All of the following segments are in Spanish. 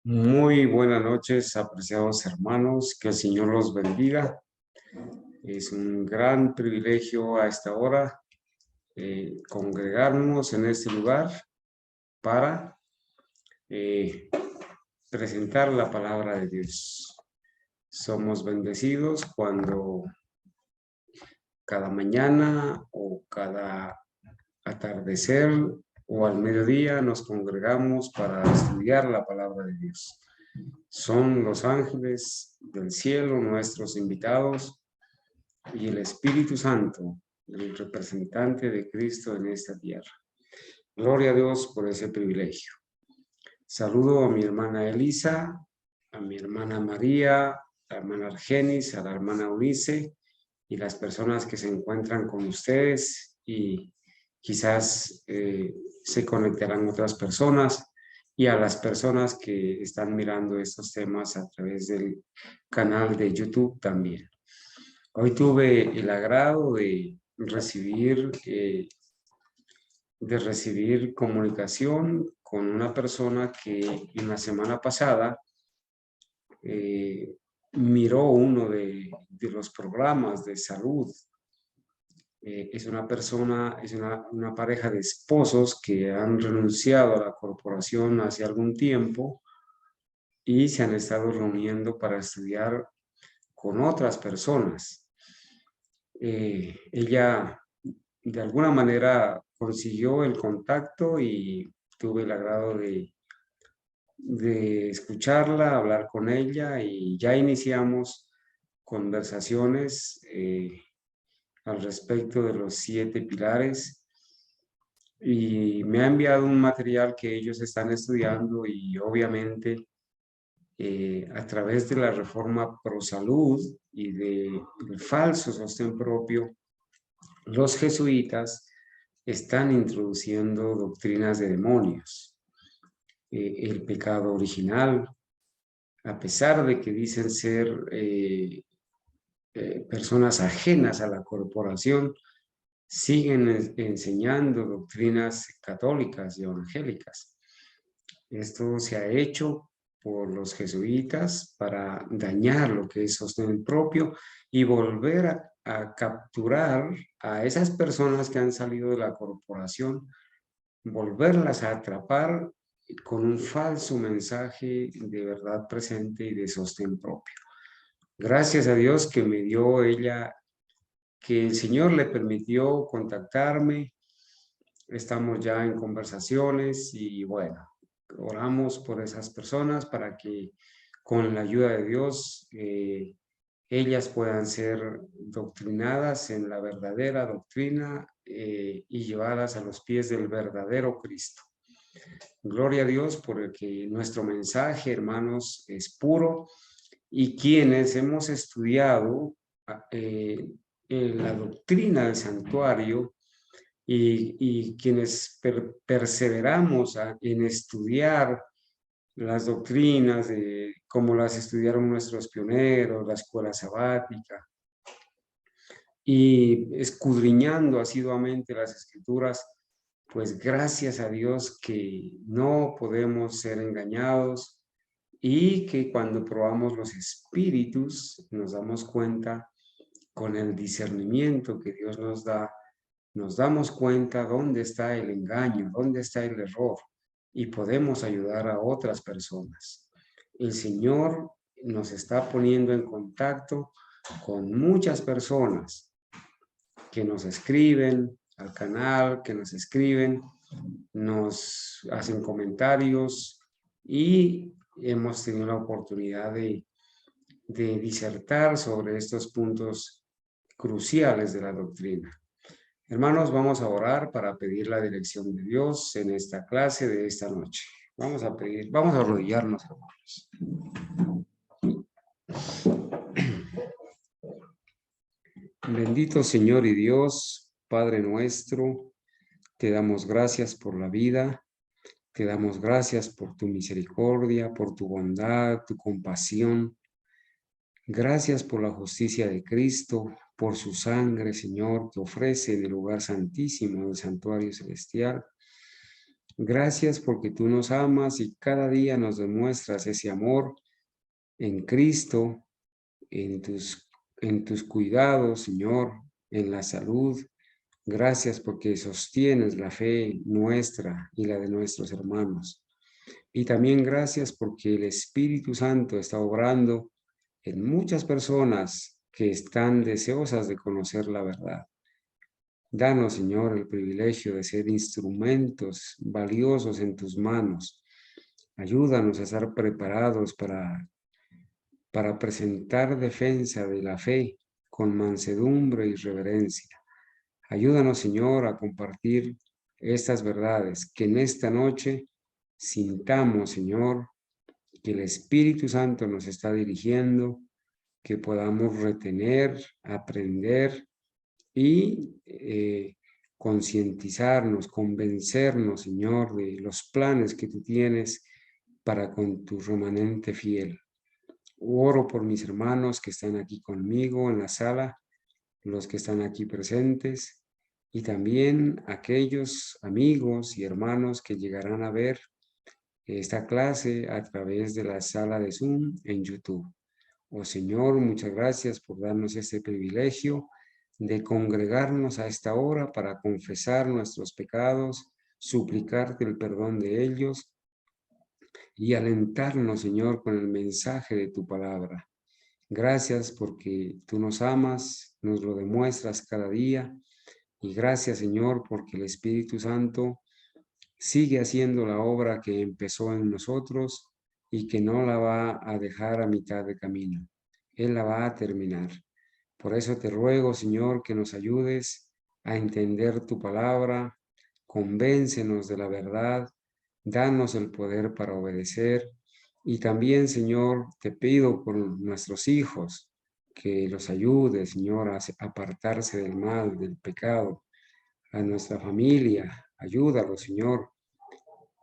Muy buenas noches, apreciados hermanos, que el Señor los bendiga. Es un gran privilegio a esta hora congregarnos en este lugar para presentar la palabra de Dios. Somos bendecidos cuando cada mañana o cada atardecer o al mediodía nos congregamos para estudiar la palabra de Dios. Son los ángeles del cielo nuestros invitados y el Espíritu Santo, el representante de Cristo en esta tierra. Gloria a Dios por ese privilegio. Saludo a mi hermana Elisa, a mi hermana María, a la hermana Argenis, a la hermana Eunice y las personas que se encuentran con ustedes, y quizás se conectarán otras personas, y a las personas que están mirando estos temas a través del canal de YouTube también. Hoy tuve el agrado de recibir comunicación con una persona que en la semana pasada miró uno de los programas de salud. Es una persona, es una pareja de esposos que han renunciado a la corporación hace algún tiempo y se han estado reuniendo para estudiar con otras personas. Ella de alguna manera consiguió el contacto y tuve el agrado de escucharla, hablar con ella, y ya iniciamos conversaciones al respecto de los 7 pilares, y me ha enviado un material que ellos están estudiando, y obviamente a través de la reforma pro salud y del falso sostén propio, los jesuitas están introduciendo doctrinas de demonios. El pecado original, a pesar de que dicen ser personas ajenas a la corporación, siguen enseñando doctrinas católicas y evangélicas. Esto se ha hecho por los jesuitas para dañar lo que es sostén propio y volver a capturar a esas personas que han salido de la corporación, volverlas a atrapar con un falso mensaje de verdad presente y de sostén propio. Gracias a Dios que me dio ella, que el Señor le permitió contactarme. Estamos ya en conversaciones y bueno, oramos por esas personas para que con la ayuda de Dios ellas puedan ser doctrinadas en la verdadera doctrina y llevadas a los pies del verdadero Cristo. Gloria a Dios porque nuestro mensaje, hermanos, es puro, y quienes hemos estudiado la doctrina del santuario y quienes perseveramos en estudiar las doctrinas como las estudiaron nuestros pioneros, la escuela sabática, y escudriñando asiduamente las escrituras, pues gracias a Dios que no podemos ser engañados, y que cuando probamos los espíritus nos damos cuenta, con el discernimiento que Dios nos da, nos damos cuenta dónde está el engaño, dónde está el error, y podemos ayudar a otras personas. El Señor nos está poniendo en contacto con muchas personas que nos escriben al canal, que nos escriben, nos hacen comentarios, y hemos tenido la oportunidad de disertar sobre estos puntos cruciales de la doctrina. Hermanos, vamos a orar para pedir la dirección de Dios en esta clase de esta noche. Vamos a arrodillarnos, hermanos. Bendito Señor y Dios, Padre nuestro, te damos gracias por la vida, te damos gracias por tu misericordia, por tu bondad, tu compasión. Gracias por la justicia de Cristo, por su sangre, Señor, que ofrece en el lugar santísimo del santuario celestial. Gracias porque tú nos amas y cada día nos demuestras ese amor en Cristo, en tus cuidados, Señor, en la salud. Gracias porque sostienes la fe nuestra y la de nuestros hermanos. Y también gracias porque el Espíritu Santo está obrando en muchas personas que están deseosas de conocer la verdad. Danos, Señor, el privilegio de ser instrumentos valiosos en tus manos. Ayúdanos a estar preparados para presentar defensa de la fe con mansedumbre y reverencia. Ayúdanos, Señor, a compartir estas verdades, que en esta noche sintamos, Señor, que el Espíritu Santo nos está dirigiendo, que podamos retener, aprender y concientizarnos, convencernos, Señor, de los planes que tú tienes para con tu remanente fiel. Oro por mis hermanos que están aquí conmigo en la sala, los que están aquí presentes y también aquellos amigos y hermanos que llegarán a ver esta clase a través de la sala de Zoom en YouTube. Oh Señor, muchas gracias por darnos este privilegio de congregarnos a esta hora para confesar nuestros pecados, suplicarte el perdón de ellos y alentarnos, Señor, con el mensaje de tu palabra. Gracias porque tú nos amas, nos lo demuestras cada día. Y gracias, Señor, porque el Espíritu Santo sigue haciendo la obra que empezó en nosotros y que no la va a dejar a mitad de camino. Él la va a terminar. Por eso te ruego, Señor, que nos ayudes a entender tu palabra, convéncenos de la verdad, danos el poder para obedecer. Y también, Señor, te pido por nuestros hijos, que los ayude, Señor, a apartarse del mal, del pecado, a nuestra familia, ayúdalos, Señor,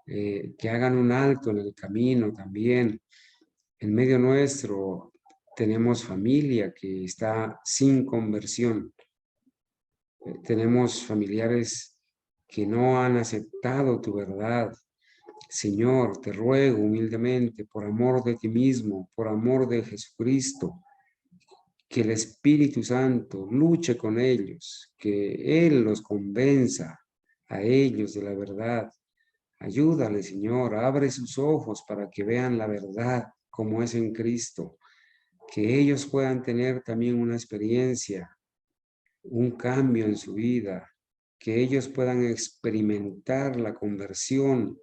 que hagan un alto en el camino también. En medio nuestro tenemos familia que está sin conversión. Tenemos familiares que no han aceptado tu verdad. Señor, te ruego humildemente, por amor de ti mismo, por amor de Jesucristo, que el Espíritu Santo luche con ellos, que Él los convenza a ellos de la verdad. Ayúdale, Señor, abre sus ojos para que vean la verdad como es en Cristo, que ellos puedan tener también una experiencia, un cambio en su vida, que ellos puedan experimentar la conversión,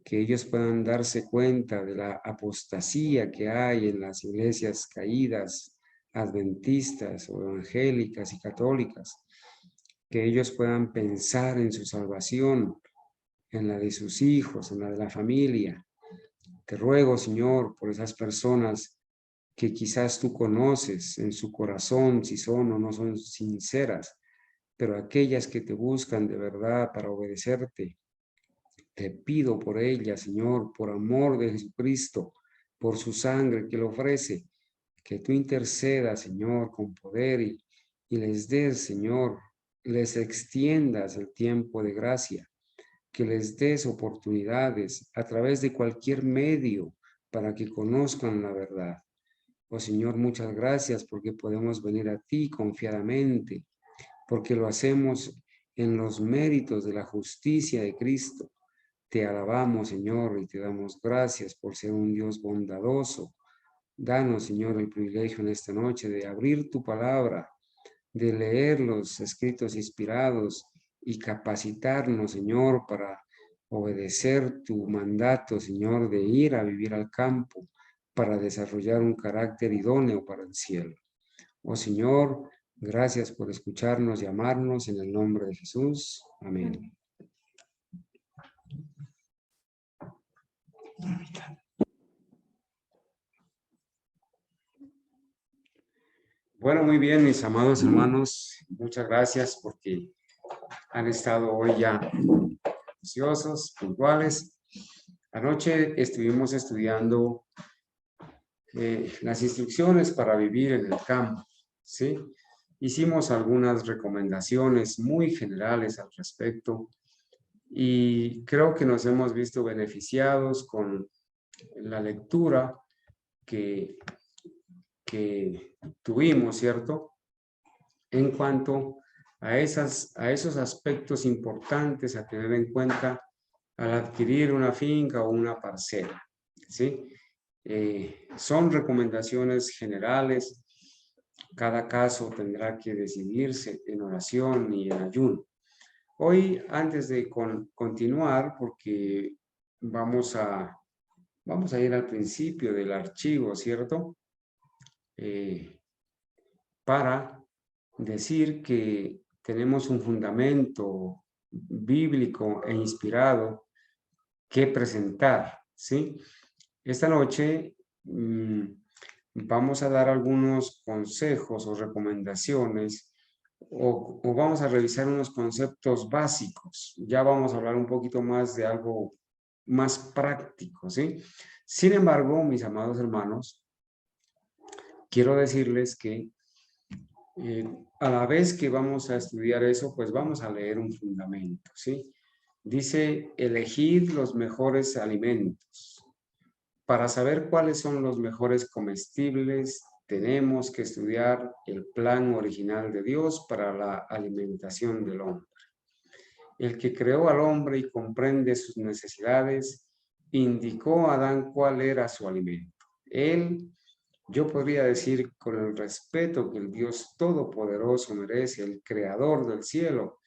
que ellos puedan darse cuenta de la apostasía que hay en las iglesias caídas, adventistas o evangélicas y católicas, que ellos puedan pensar en su salvación, en la de sus hijos, en la de la familia. Te ruego, Señor, por esas personas que quizás tú conoces en su corazón, si son o no son sinceras, pero aquellas que te buscan de verdad para obedecerte. Te pido por ellas, Señor, por amor de Jesucristo, por su sangre que le ofrece, que tú intercedas, Señor, con poder y les des, Señor, les extiendas el tiempo de gracia, que les des oportunidades a través de cualquier medio para que conozcan la verdad. Oh Señor, muchas gracias porque podemos venir a ti confiadamente, porque lo hacemos en los méritos de la justicia de Cristo. Te alabamos, Señor, y te damos gracias por ser un Dios bondadoso. Danos, Señor, el privilegio en esta noche de abrir tu palabra, de leer los escritos inspirados y capacitarnos, Señor, para obedecer tu mandato, Señor, de ir a vivir al campo para desarrollar un carácter idóneo para el cielo. Oh Señor, gracias por escucharnos y amarnos en el nombre de Jesús. Amén. Bueno, muy bien, mis amados hermanos, muchas gracias porque han estado hoy ya juiciosos, puntuales. Anoche estuvimos estudiando las instrucciones para vivir en el campo, ¿sí? hicimos algunas recomendaciones muy generales al respecto y creo que nos hemos visto beneficiados con la lectura que, que tuvimos, ¿cierto? En cuanto a esos aspectos importantes a tener en cuenta al adquirir una finca o una parcela, ¿sí? Son recomendaciones generales. Cada caso tendrá que decidirse en oración y en ayuno. Hoy, antes de continuar, porque vamos a, vamos a ir al principio del archivo, ¿cierto? Para decir que tenemos un fundamento bíblico e inspirado que presentar, ¿sí? Esta noche vamos a dar algunos consejos o recomendaciones o vamos a revisar unos conceptos básicos. Ya vamos a hablar un poquito más de algo más práctico, ¿sí? Sin embargo, mis amados hermanos, quiero decirles que a la vez que vamos a estudiar eso, pues vamos a leer un fundamento, ¿sí? Dice, elegid los mejores alimentos. Para saber cuáles son los mejores comestibles, tenemos que estudiar el plan original de Dios para la alimentación del hombre. El que creó al hombre y comprende sus necesidades, indicó a Adán cuál era su alimento. Él, yo podría decir con el respeto que el Dios Todopoderoso merece, el Creador del cielo,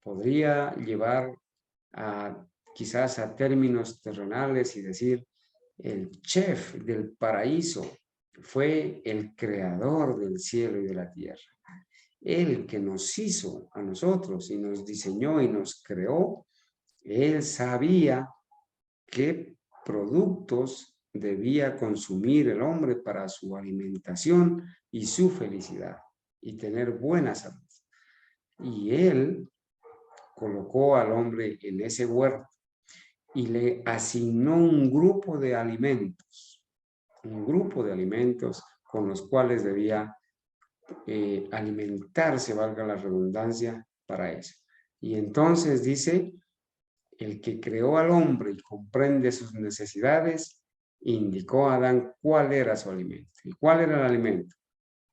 podría llevar a quizás a términos terrenales y decir, el chef del paraíso fue el creador del cielo y de la tierra. Él que nos hizo a nosotros y nos diseñó y nos creó, él sabía qué productos debía consumir el hombre para su alimentación y su felicidad y tener buena salud. Y él colocó al hombre en ese huerto y le asignó un grupo de alimentos con los cuales debía alimentarse, valga la redundancia, para eso. Y entonces dice, el que creó al hombre y comprende sus necesidades, indicó a Adán cuál era su alimento. ¿Y cuál era el alimento?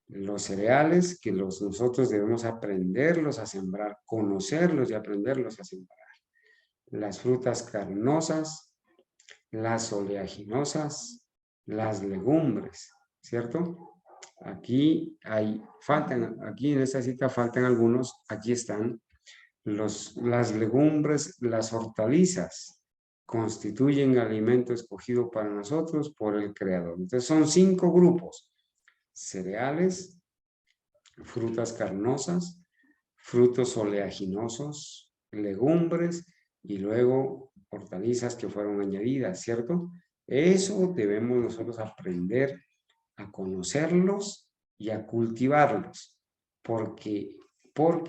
Los cereales que nosotros debemos aprenderlos a sembrar, conocerlos y aprenderlos a sembrar. Las frutas carnosas, las oleaginosas, las legumbres, ¿cierto? Aquí aquí en esta cita faltan algunos, aquí están las legumbres, las hortalizas, constituyen alimento escogido para nosotros por el Creador. Entonces son 5 grupos: cereales, frutas carnosas, frutos oleaginosos, legumbres y luego hortalizas que fueron añadidas, ¿cierto? Eso debemos nosotros aprender a conocerlos y a cultivarlos, porque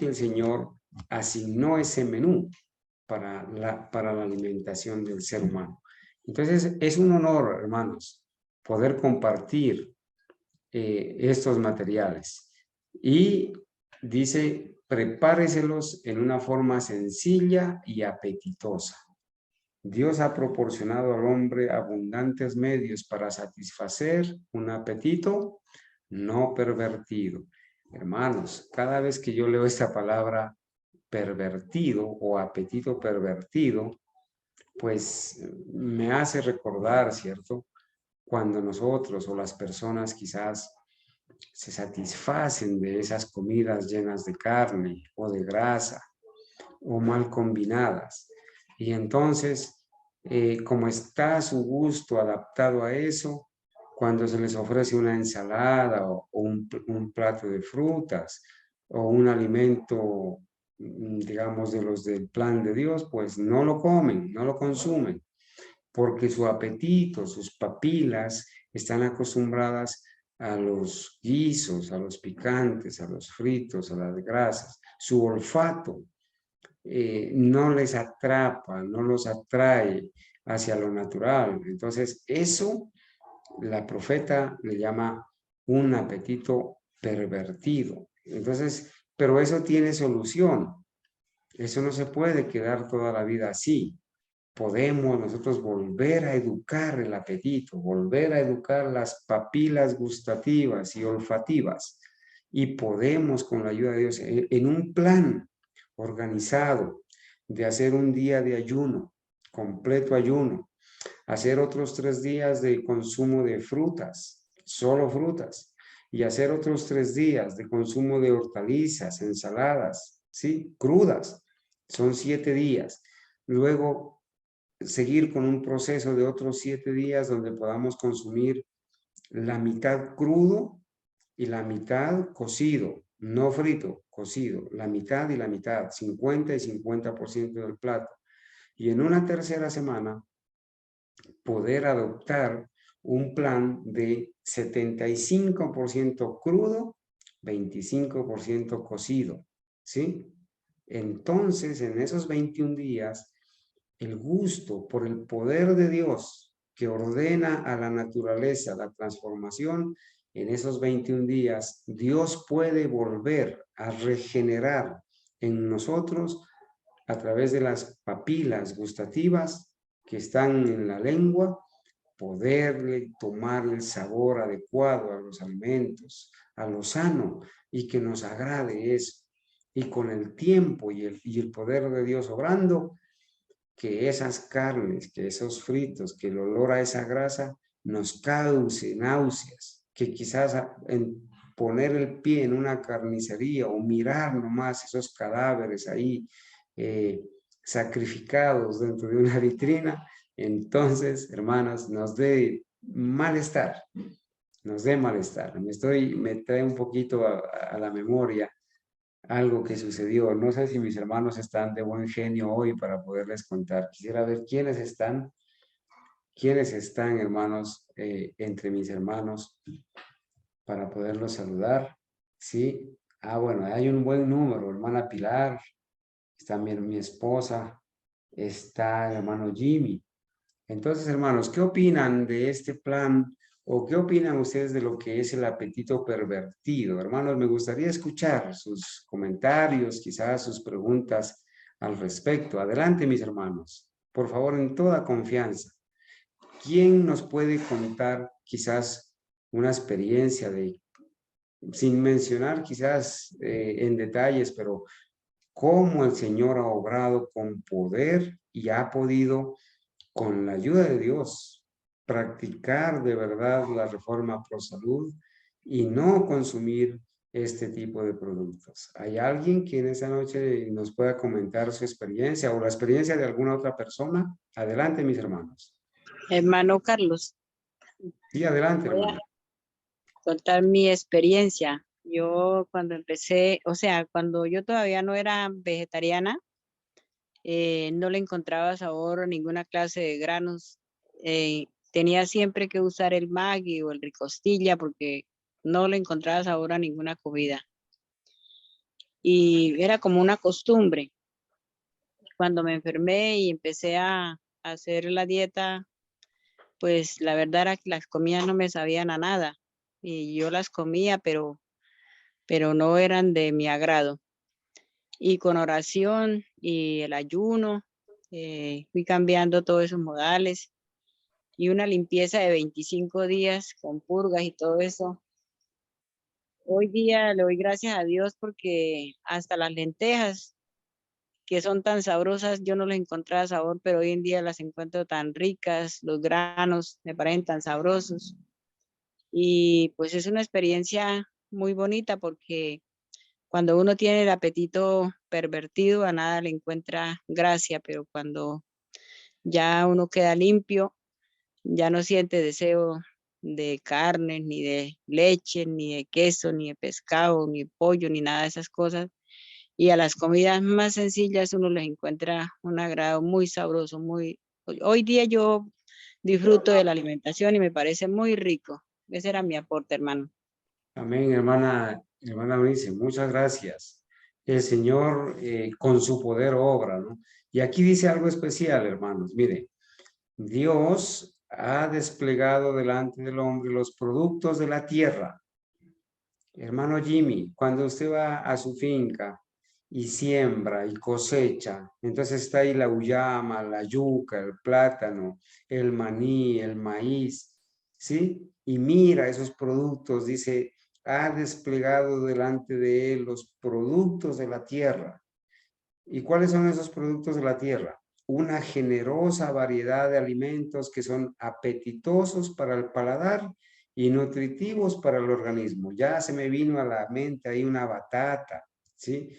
el Señor asignó ese menú para la alimentación del ser humano. Entonces, es un honor, hermanos, poder compartir estos materiales. Y dice, prepáreselos en una forma sencilla y apetitosa. Dios ha proporcionado al hombre abundantes medios para satisfacer un apetito no pervertido. Hermanos, cada vez que yo leo esta palabra pervertido o apetito pervertido, pues me hace recordar, ¿cierto? Cuando nosotros o las personas quizás se satisfacen de esas comidas llenas de carne o de grasa o mal combinadas. Y entonces, como está su gusto adaptado a eso, cuando se les ofrece una ensalada o un plato de frutas o un alimento, digamos, de los del plan de Dios, pues no lo comen, no lo consumen, porque su apetito, sus papilas están acostumbradas a los guisos, a los picantes, a los fritos, a las grasas. Su olfato no les atrapa, no los atrae hacia lo natural. Entonces, eso la profeta le llama un apetito pervertido. Entonces, pero eso tiene solución. Eso no se puede quedar toda la vida así. Podemos nosotros volver a educar el apetito, volver a educar las papilas gustativas y olfativas. Y podemos, con la ayuda de Dios, en un plan organizado de hacer un día de ayuno, completo ayuno, hacer otros 3 días de consumo de frutas, solo frutas, y hacer otros 3 días de consumo de hortalizas, ensaladas, ¿sí? Crudas. Son 7 días. Luego, seguir con un proceso de otros 7 días donde podamos consumir la mitad crudo y la mitad cocido, no frito, cocido, la mitad y la mitad, 50 y 50% del plato. Y en una tercera semana, poder adoptar un plan de 75% crudo, 25% cocido, ¿sí? Entonces, en esos 21 días, el gusto por el poder de Dios que ordena a la naturaleza la transformación, en esos 21 días, Dios puede volver a regenerar en nosotros a través de las papilas gustativas que están en la lengua, poderle tomar el sabor adecuado a los alimentos, a lo sano, y que nos agrade eso. Y con el tiempo y el poder de Dios obrando, que esas carnes, que esos fritos, que el olor a esa grasa nos cause náuseas, que quizás en poner el pie en una carnicería o mirar nomás esos cadáveres ahí sacrificados dentro de una vitrina, entonces, hermanas, nos dé malestar, nos dé malestar. Me trae un poquito a la memoria algo que sucedió. No sé si mis hermanos están de buen genio hoy para poderles contar. Quisiera ver quiénes están, hermanos, entre mis hermanos, para poderlos saludar. Sí. Ah, bueno, hay un buen número. Hermana Pilar, está mi esposa, está el hermano Jimmy. Entonces, hermanos, ¿qué opinan de este plan o qué opinan ustedes de lo que es el apetito pervertido? Hermanos, me gustaría escuchar sus comentarios, quizás sus preguntas al respecto. Adelante, mis hermanos. Por favor, en toda confianza. ¿Quién nos puede contar quizás una experiencia de, sin mencionar quizás en detalles, pero cómo el Señor ha obrado con poder y ha podido, con la ayuda de Dios, practicar de verdad la reforma pro salud y no consumir este tipo de productos? ¿Hay alguien que en esta noche nos pueda comentar su experiencia o la experiencia de alguna otra persona? Adelante, mis hermanos. Hermano Carlos, Sí, adelante, voy a hermano. contar mi experiencia. Yo cuando empecé, o sea, cuando yo todavía no era vegetariana, no le encontraba sabor a ninguna clase de granos. Tenía siempre que usar el Maggi o el Ricostilla porque no le encontraba sabor a ninguna comida. Y era como una costumbre. Cuando me enfermé y empecé a hacer la dieta, pues la verdad era que las comidas no me sabían a nada. Y yo las comía, pero no eran de mi agrado. Y con oración y el ayuno, fui cambiando todos esos modales y una limpieza de 25 días con purgas y todo eso. Hoy día le doy gracias a Dios porque hasta las lentejas, que son tan sabrosas, yo no les encontraba sabor, pero hoy en día las encuentro tan ricas, los granos me parecen tan sabrosos. Y pues es una experiencia muy bonita porque cuando uno tiene el apetito pervertido, a nada le encuentra gracia, pero cuando ya uno queda limpio, ya no siente deseo de carne, ni de leche, ni de queso, ni de pescado, ni de pollo, ni nada de esas cosas. Y a las comidas más sencillas uno les encuentra un agrado muy sabroso, muy... Hoy día yo disfruto de la alimentación y me parece muy rico. Ese era mi aporte, hermano. Amén, hermana Eunice, muchas gracias. El Señor con su poder obra, ¿no? Y aquí dice algo especial, hermanos. Mire, Dios ha desplegado delante del hombre los productos de la tierra. Hermano Jimmy, cuando usted va a su finca y siembra y cosecha, entonces está ahí la uyama, la yuca, el plátano, el maní, el maíz, ¿sí? Y mira esos productos, dice, ha desplegado delante de él los productos de la tierra. ¿Y cuáles son esos productos de la tierra? Una generosa variedad de alimentos que son apetitosos para el paladar y nutritivos para el organismo. Ya se me vino a la mente ahí una batata, ¿sí?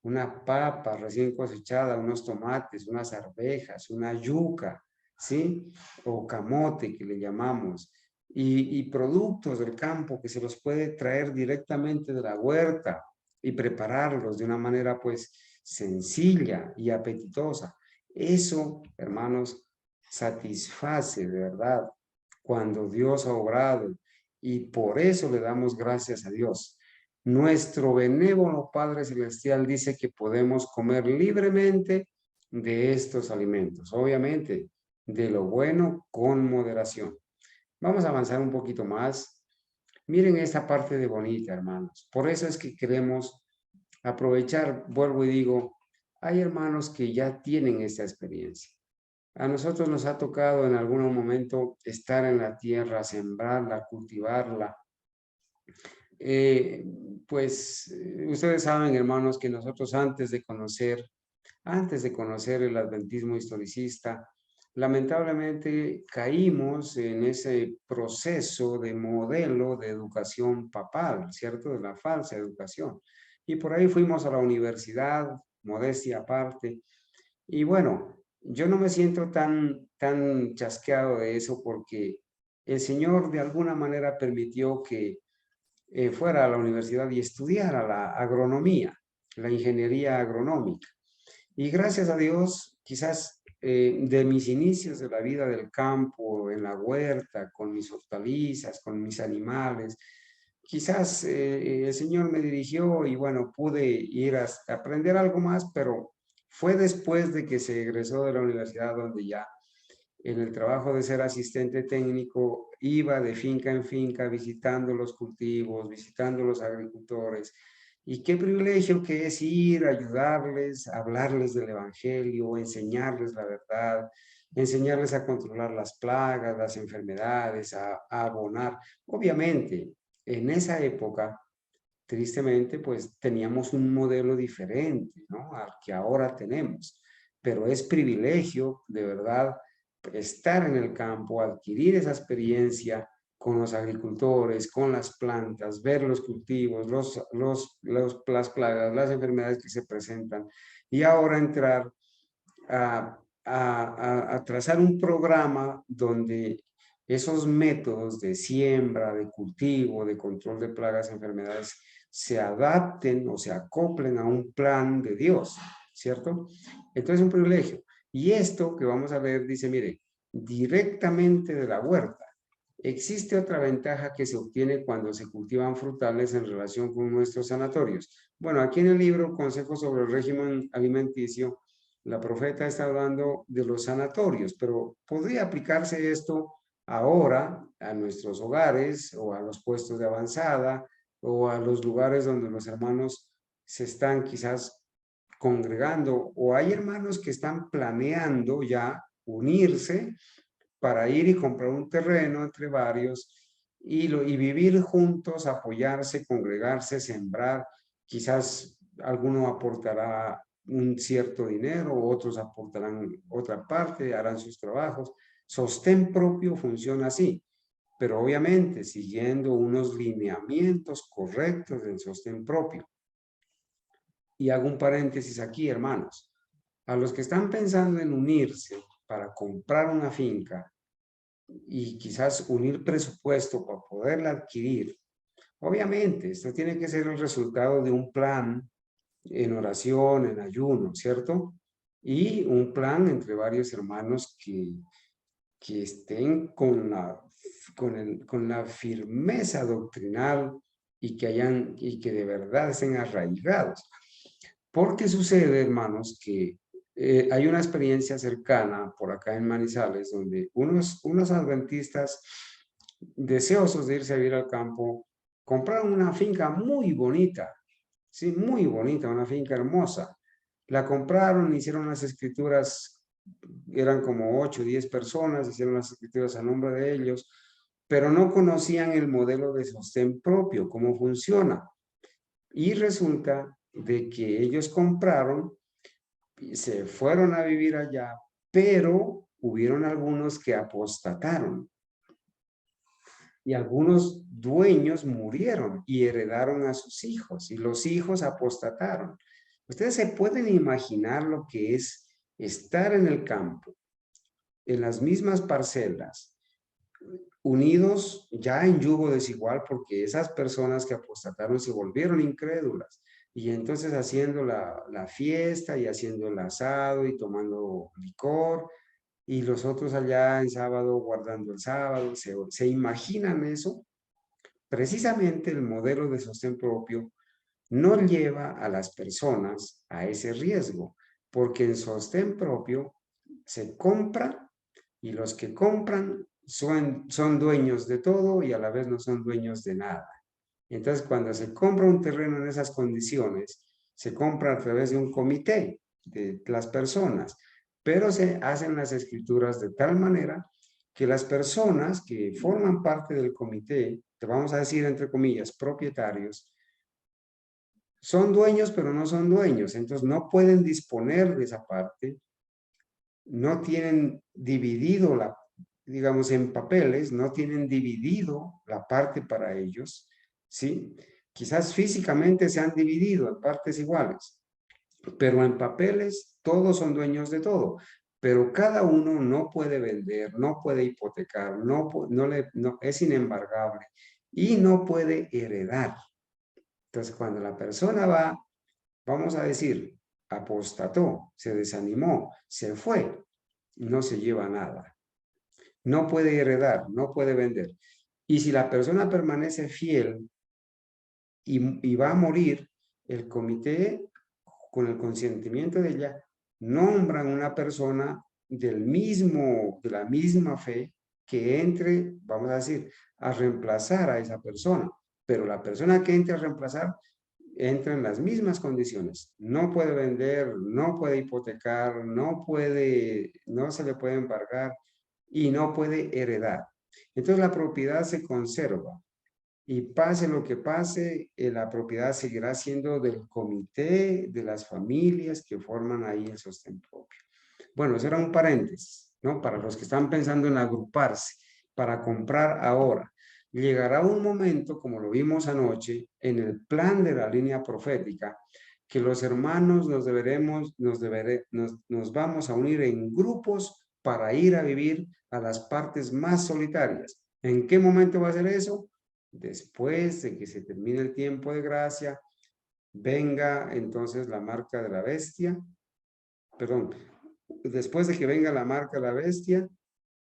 Una papa recién cosechada, unos tomates, unas arvejas, una yuca, ¿sí? O camote que le llamamos. Y productos del campo que se los puede traer directamente de la huerta y prepararlos de una manera pues sencilla y apetitosa. Eso, hermanos, satisface de verdad cuando Dios ha obrado y por eso le damos gracias a Dios. Nuestro benévolo Padre Celestial dice que podemos comer libremente de estos alimentos, obviamente de lo bueno con moderación. Vamos a avanzar un poquito más. Miren esta parte de bonita, hermanos. Por eso es que queremos aprovechar, vuelvo y digo, hay hermanos que ya tienen esta experiencia. A nosotros nos ha tocado en algún momento estar en la tierra, sembrarla, cultivarla. Eh, Ustedes saben, hermanos, que nosotros antes de conocer el adventismo historicista, lamentablemente caímos en ese proceso de modelo de educación papal, ¿cierto? De la falsa educación. Y por ahí fuimos a la universidad, modestia aparte. Y bueno, yo no me siento tan chasqueado de eso porque el Señor de alguna manera permitió que fuera a la universidad y estudiara la agronomía, la ingeniería agronómica. Y gracias a Dios, quizás de mis inicios de la vida del campo, en la huerta, con mis hortalizas, con mis animales, quizás el Señor me dirigió y bueno, pude ir a aprender algo más, pero fue después de que se egresó de la universidad donde ya en el trabajo de ser asistente técnico iba de finca en finca visitando los cultivos, visitando los agricultores. Y qué privilegio que es ir, ayudarles, hablarles del Evangelio, enseñarles la verdad, enseñarles a controlar las plagas, las enfermedades, a abonar. Obviamente, en esa época, tristemente, pues teníamos un modelo diferente, ¿no? Al que ahora tenemos. Pero es privilegio, de verdad, estar en el campo, adquirir esa experiencia con los agricultores, con las plantas, ver los cultivos, las plagas, las enfermedades que se presentan y ahora entrar a trazar un programa donde esos métodos de siembra, de cultivo, de control de plagas y enfermedades se adapten o se acoplen a un plan de Dios, ¿cierto? Entonces es un privilegio. Y esto que vamos a ver dice, mire, directamente de la huerta. Existe otra ventaja que se obtiene cuando se cultivan frutales en relación con nuestros sanatorios. Bueno, aquí en el libro Consejos sobre el régimen alimenticio, la profeta está hablando de los sanatorios, pero podría aplicarse esto ahora a nuestros hogares o a los puestos de avanzada o a los lugares donde los hermanos se están quizás congregando o hay hermanos que están planeando ya unirse para ir y comprar un terreno entre varios y vivir juntos, apoyarse, congregarse, sembrar. Quizás alguno aportará un cierto dinero, otros aportarán otra parte, harán sus trabajos. Sostén propio funciona así, pero obviamente siguiendo unos lineamientos correctos del sostén propio. Y hago un paréntesis aquí, hermanos. A los que están pensando en unirse para comprar una finca, y quizás unir presupuesto para poderla adquirir. Obviamente, esto tiene que ser el resultado de un plan en oración, en ayuno, ¿cierto? Y un plan entre varios hermanos que estén con la firmeza doctrinal y que de verdad estén arraigados. Porque sucede, hermanos, que hay una experiencia cercana por acá en Manizales, donde unos adventistas deseosos de irse a vivir al campo Compraron una finca muy bonita, sí, muy bonita, una finca hermosa. La compraron, hicieron las escrituras, eran como 8 o 10 personas, hicieron las escrituras a nombre de ellos, pero no conocían el modelo de sostén propio, cómo funciona. Y resulta de que ellos compraron y se fueron a vivir allá, pero hubieron algunos que apostataron y algunos dueños murieron y heredaron a sus hijos y los hijos apostataron. Ustedes se pueden imaginar lo que es estar en el campo, en las mismas parcelas, unidos ya en yugo desigual, porque esas personas que apostataron se volvieron incrédulas. Y entonces haciendo la fiesta y haciendo el asado y tomando licor, y los otros allá en sábado guardando el sábado, ¿se imaginan eso? Precisamente el modelo de sostén propio no lleva a las personas a ese riesgo, porque en sostén propio se compra y los que compran son dueños de todo y a la vez no son dueños de nada. Entonces, cuando se compra un terreno en esas condiciones, se compra a través de un comité de las personas, pero se hacen las escrituras de tal manera que las personas que forman parte del comité, te vamos a decir entre comillas, propietarios, son dueños, pero no son dueños. Entonces, no pueden disponer de esa parte, no tienen dividido digamos, en papeles, no tienen dividido la parte para ellos, ¿sí? Quizás físicamente se han dividido en partes iguales, pero en papeles todos son dueños de todo, pero cada uno no puede vender, no puede hipotecar, no es inembargable y no puede heredar. Entonces, cuando la persona va, vamos a decir, apostató, se desanimó, se fue, no se lleva nada. No puede heredar, no puede vender. Y si la persona permanece fiel y va a morir, el comité, con el consentimiento de ella, nombran una persona de la misma fe que entre, vamos a decir, a reemplazar a esa persona. Pero la persona que entre a reemplazar entra en las mismas condiciones. No puede vender, no puede hipotecar, no se le puede embargar y no puede heredar. Entonces la propiedad se conserva y pase lo que pase, la propiedad seguirá siendo del comité de las familias que forman ahí el sostén propio. Bueno, eso era un paréntesis, ¿no? Para los que están pensando en agruparse, para comprar ahora. Llegará un momento, como lo vimos anoche, en el plan de la línea profética, que los hermanos nos vamos a unir en grupos para ir a vivir a las partes más solitarias. ¿En qué momento va a ser eso? Después de que se termine el tiempo de gracia, venga entonces la marca de la bestia, perdón, después de que venga la marca de la bestia,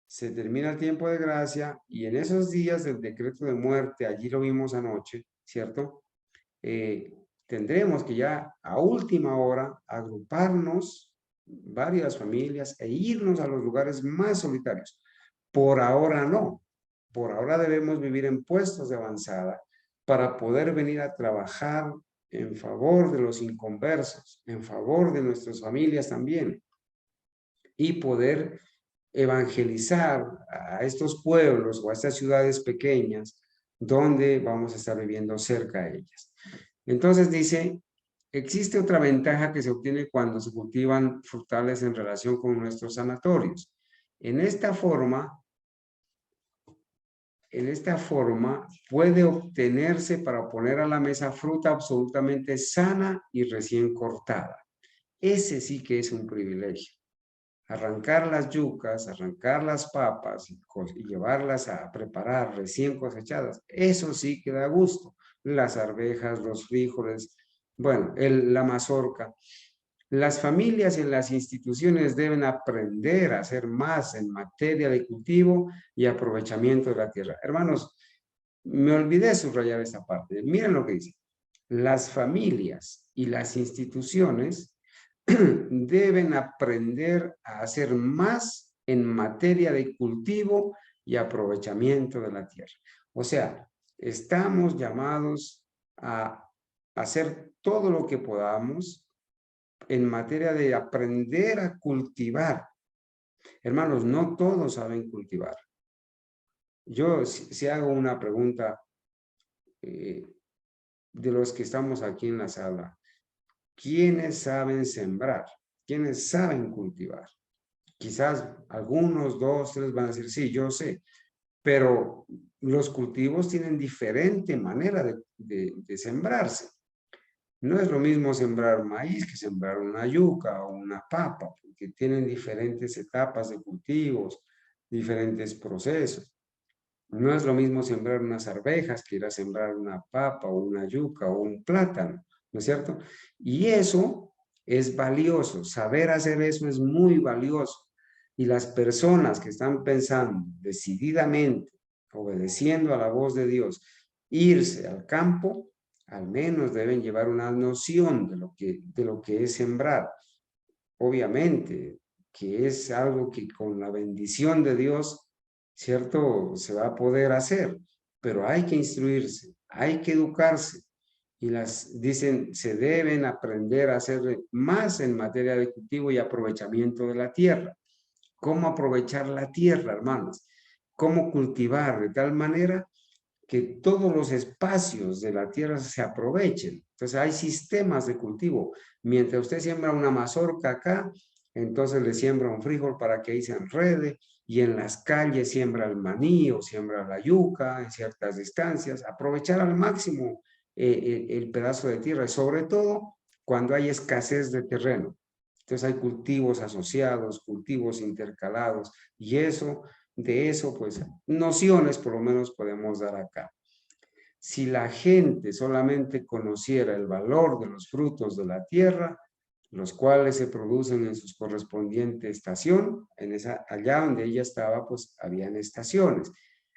se termina el tiempo de gracia y en esos días del decreto de muerte, allí lo vimos anoche, ¿cierto? Tendremos que ya a última hora agruparnos varias familias e irnos a los lugares más solitarios. Por ahora no. Por ahora debemos vivir en puestos de avanzada para poder venir a trabajar en favor de los inconversos, en favor de nuestras familias también, y poder evangelizar a estos pueblos o a estas ciudades pequeñas donde vamos a estar viviendo cerca de ellas. Entonces dice, existe otra ventaja que se obtiene cuando se cultivan frutales en relación con nuestros sanatorios. En esta forma puede obtenerse para poner a la mesa fruta absolutamente sana y recién cortada. Ese sí que es un privilegio. Arrancar las yucas, arrancar las papas y llevarlas a preparar recién cosechadas, eso sí que da gusto. Las arvejas, los frijoles, bueno, la mazorca. Las familias y las instituciones deben aprender a hacer más en materia de cultivo y aprovechamiento de la tierra. Hermanos, me olvidé subrayar esta parte. Miren lo que dice. Las familias y las instituciones deben aprender a hacer más en materia de cultivo y aprovechamiento de la tierra. O sea, estamos llamados a hacer todo lo que podamos en materia de aprender a cultivar. Hermanos, no todos saben cultivar. Yo si hago una pregunta de los que estamos aquí en la sala, ¿quiénes saben sembrar? ¿Quiénes saben cultivar? Quizás algunos, dos, tres van a decir, sí, yo sé, pero los cultivos tienen diferente manera de sembrarse. No es lo mismo sembrar maíz que sembrar una yuca o una papa, porque tienen diferentes etapas de cultivos, diferentes procesos. No es lo mismo sembrar unas arvejas que ir a sembrar una papa o una yuca o un plátano, ¿no es cierto? Y eso es valioso, saber hacer eso es muy valioso. Y las personas que están pensando decididamente, obedeciendo a la voz de Dios, irse al campo, al menos deben llevar una noción de lo que es sembrar. Obviamente que es algo que con la bendición de Dios, ¿cierto? Se va a poder hacer, pero hay que instruirse, hay que educarse. Y dicen, se deben aprender a hacer más en materia de cultivo y aprovechamiento de la tierra. ¿Cómo aprovechar la tierra, hermanos? ¿Cómo cultivar de tal manera que todos los espacios de la tierra se aprovechen? Entonces hay sistemas de cultivo. Mientras usted siembra una mazorca acá, entonces le siembra un frijol para que ahí se enrede, y en las calles siembra el maní o siembra la yuca en ciertas distancias. Aprovechar al máximo el pedazo de tierra, y sobre todo cuando hay escasez de terreno. Entonces hay cultivos asociados, cultivos intercalados, y de eso, pues, nociones por lo menos podemos dar acá. Si la gente solamente conociera el valor de los frutos de la tierra, los cuales se producen en su correspondiente estación, allá donde ella estaba, pues, habían estaciones.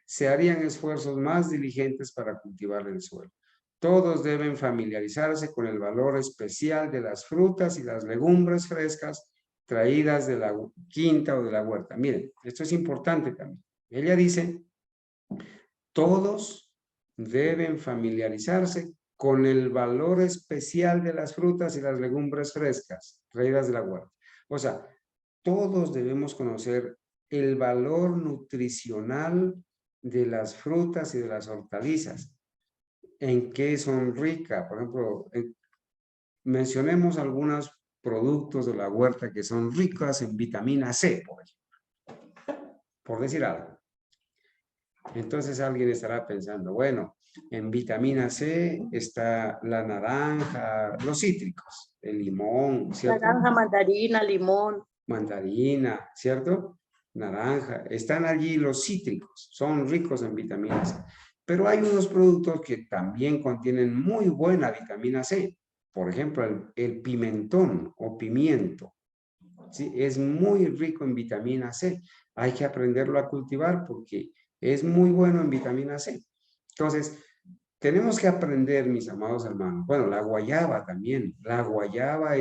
Se harían esfuerzos más diligentes para cultivar el suelo. Todos deben familiarizarse con el valor especial de las frutas y las legumbres frescas traídas de la quinta o de la huerta. Miren, esto es importante también. Ella dice, todos deben familiarizarse con el valor especial de las frutas y las legumbres frescas traídas de la huerta. O sea, todos debemos conocer el valor nutricional de las frutas y de las hortalizas, en qué son ricas. Por ejemplo, mencionemos algunos productos de la huerta que son ricas en vitamina C, por decir algo. Entonces alguien estará pensando, bueno, en vitamina C está la naranja, los cítricos, el limón, ¿cierto? Naranja, mandarina, limón. Mandarina, ¿cierto? Naranja, están allí los cítricos, son ricos en vitamina C. Pero hay unos productos que también contienen muy buena vitamina C. Por ejemplo, el pimentón o pimiento, ¿sí? Es muy rico en vitamina C. Hay que aprenderlo a cultivar porque es muy bueno en vitamina C. Entonces, tenemos que aprender, mis amados hermanos. Bueno, la guayaba también. La guayaba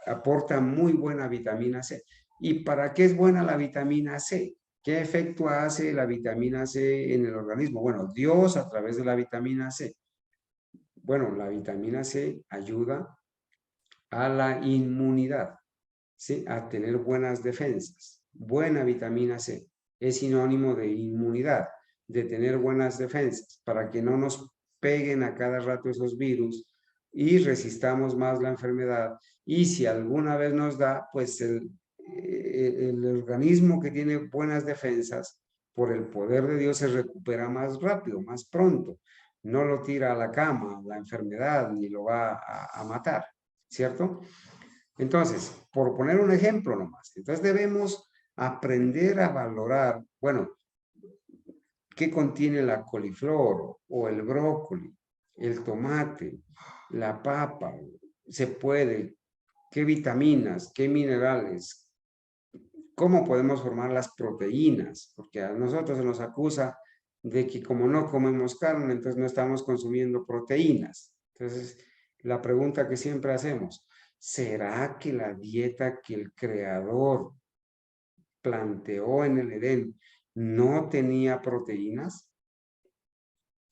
aporta muy buena vitamina C. ¿Y para qué es buena la vitamina C? ¿Qué efecto hace la vitamina C en el organismo? Bueno, Dios a través de la vitamina C. Bueno, la vitamina C ayuda a la inmunidad, ¿sí? A tener buenas defensas. Buena vitamina C es sinónimo de inmunidad, de tener buenas defensas, para que no nos peguen a cada rato esos virus y resistamos más la enfermedad. Y si alguna vez nos da, pues el organismo que tiene buenas defensas, por el poder de Dios, se recupera más rápido, más pronto. No lo tira a la cama, la enfermedad, ni lo va a matar, ¿cierto? Entonces, por poner un ejemplo nomás, entonces debemos aprender a valorar, bueno, qué contiene la coliflor o el brócoli, el tomate, la papa, se puede, qué vitaminas, qué minerales, cómo podemos formar las proteínas, porque a nosotros se nos acusa de que como no comemos carne, entonces no estamos consumiendo proteínas. Entonces, la pregunta que siempre hacemos, ¿será que la dieta que el Creador planteó en el Edén no tenía proteínas?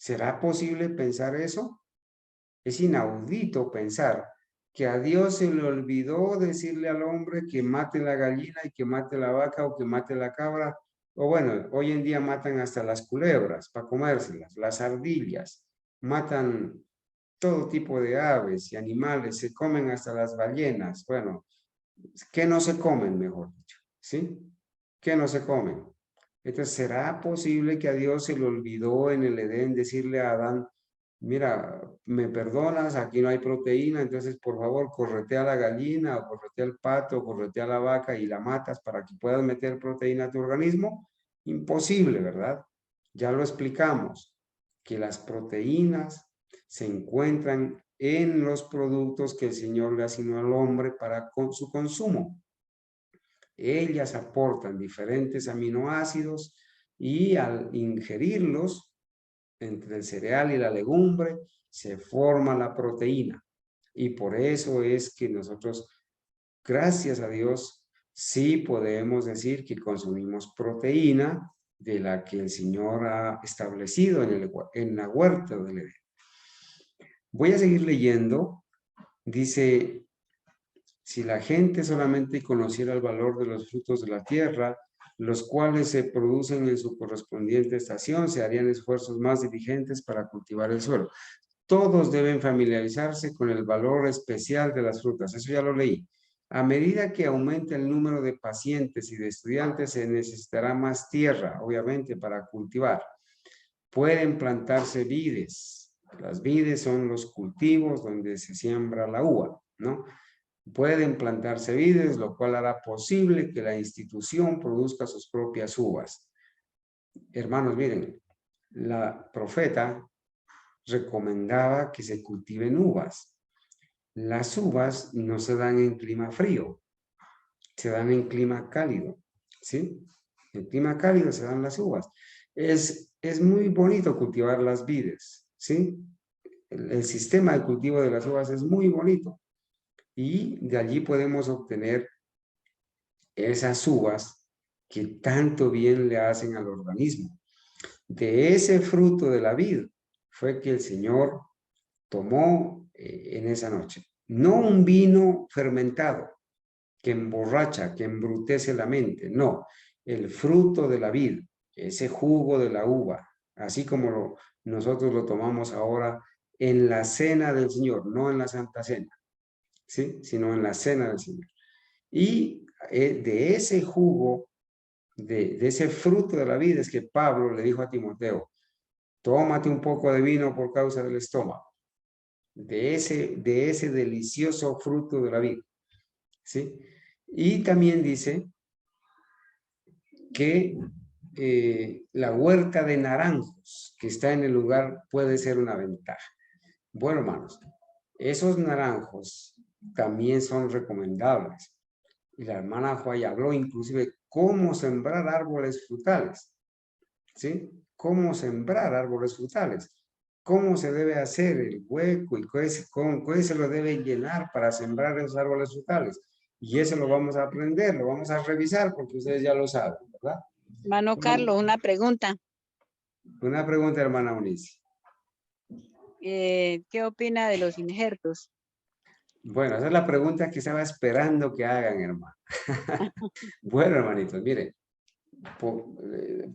¿Será posible pensar eso? Es inaudito pensar que a Dios se le olvidó decirle al hombre que mate la gallina y que mate la vaca o que mate la cabra. O bueno, hoy en día matan hasta las culebras para comérselas, las ardillas, matan todo tipo de aves y animales, se comen hasta las ballenas. Bueno, ¿qué no se comen, mejor dicho? ¿Sí? ¿Qué no se comen? Entonces, ¿será posible que a Dios se le olvidó en el Edén decirle a Adán, mira, me perdonas, aquí no hay proteína, entonces por favor corretea la gallina o corretea el pato o corretea la vaca y la matas para que puedas meter proteína a tu organismo? Imposible, ¿verdad? Ya lo explicamos, que las proteínas se encuentran en los productos que el Señor le asignó al hombre para su consumo. Ellas aportan diferentes aminoácidos y al ingerirlos entre el cereal y la legumbre se forma la proteína. Y por eso es que nosotros, gracias a Dios, sí podemos decir que consumimos proteína de la que el Señor ha establecido en la huerta del Edén. Voy a seguir leyendo. Dice, si la gente solamente conociera el valor de los frutos de la tierra, los cuales se producen en su correspondiente estación, se harían esfuerzos más diligentes para cultivar el suelo. Todos deben familiarizarse con el valor especial de las frutas. Eso ya lo leí. A medida que aumente el número de pacientes y de estudiantes, se necesitará más tierra, obviamente, para cultivar. Pueden plantarse vides. Las vides son los cultivos donde se siembra la uva, ¿no? Pueden plantarse vides, lo cual hará posible que la institución produzca sus propias uvas. Hermanos, miren, la profeta recomendaba que se cultiven uvas. Las uvas no se dan en clima frío, se dan en clima cálido, ¿sí? En clima cálido se dan las uvas. Es muy bonito cultivar las vides, ¿sí? El sistema de cultivo de las uvas es muy bonito. Y de allí podemos obtener esas uvas que tanto bien le hacen al organismo. De ese fruto de la vid fue que el Señor tomó en esa noche. No un vino fermentado que emborracha, que embrutece la mente, no, el fruto de la vid, ese jugo de la uva, así como nosotros lo tomamos ahora en la cena del Señor, no en la Santa Cena, ¿sí? Sino en la cena del Señor. Y de ese jugo, de ese fruto de la vida, es que Pablo le dijo a Timoteo, tómate un poco de vino por causa del estómago. De ese delicioso fruto de la vida, ¿sí? Y también dice que la huerta de naranjos que está en el lugar puede ser una ventaja. Bueno, hermanos, esos naranjos también son recomendables. Y la hermana Juay habló inclusive cómo sembrar árboles frutales, ¿sí? Cómo sembrar árboles frutales. Cómo se debe hacer el hueco y qué se lo debe llenar para sembrar esos árboles frutales. Y eso lo vamos a aprender, lo vamos a revisar porque ustedes ya lo saben, ¿verdad? Hermano Carlos, una pregunta. Una pregunta, hermana Unice. ¿Qué opina de los injertos? Bueno, esa es la pregunta que estaba esperando que hagan, hermano. Bueno, hermanitos, miren,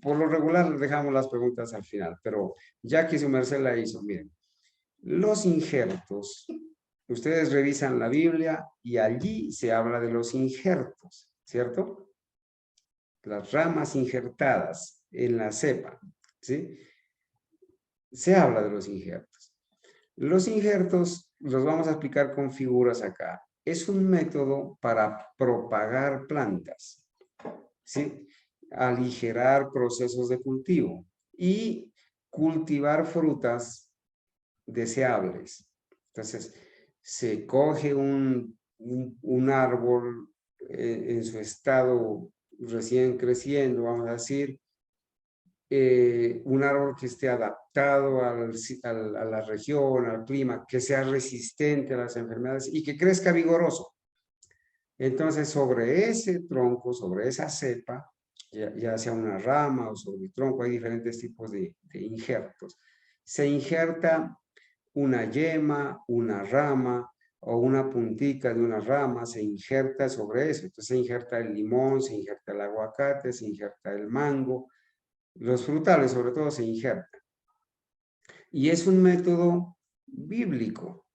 por lo regular dejamos las preguntas al final, pero ya que su merced la hizo, miren, los injertos, ustedes revisan la Biblia y allí se habla de los injertos, ¿cierto? Las ramas injertadas en la cepa, ¿sí? Se habla de los injertos. Los injertos los vamos a explicar con figuras acá. Es un método para propagar plantas, ¿sí? Aligerar procesos de cultivo y cultivar frutas deseables. Entonces, se coge un árbol en su estado recién creciendo, vamos a decir, un árbol que esté adaptado a la región, al clima, que sea resistente a las enfermedades y que crezca vigoroso. Entonces, sobre ese tronco, sobre esa cepa, ya sea una rama o sobre el tronco, hay diferentes tipos de injertos. se injerta una yema, una rama o una puntica de una rama, se injerta sobre eso. Entonces se injerta el limón, se injerta el aguacate, se injerta el mango. Los frutales sobre todo se injertan. Y es un método bíblico.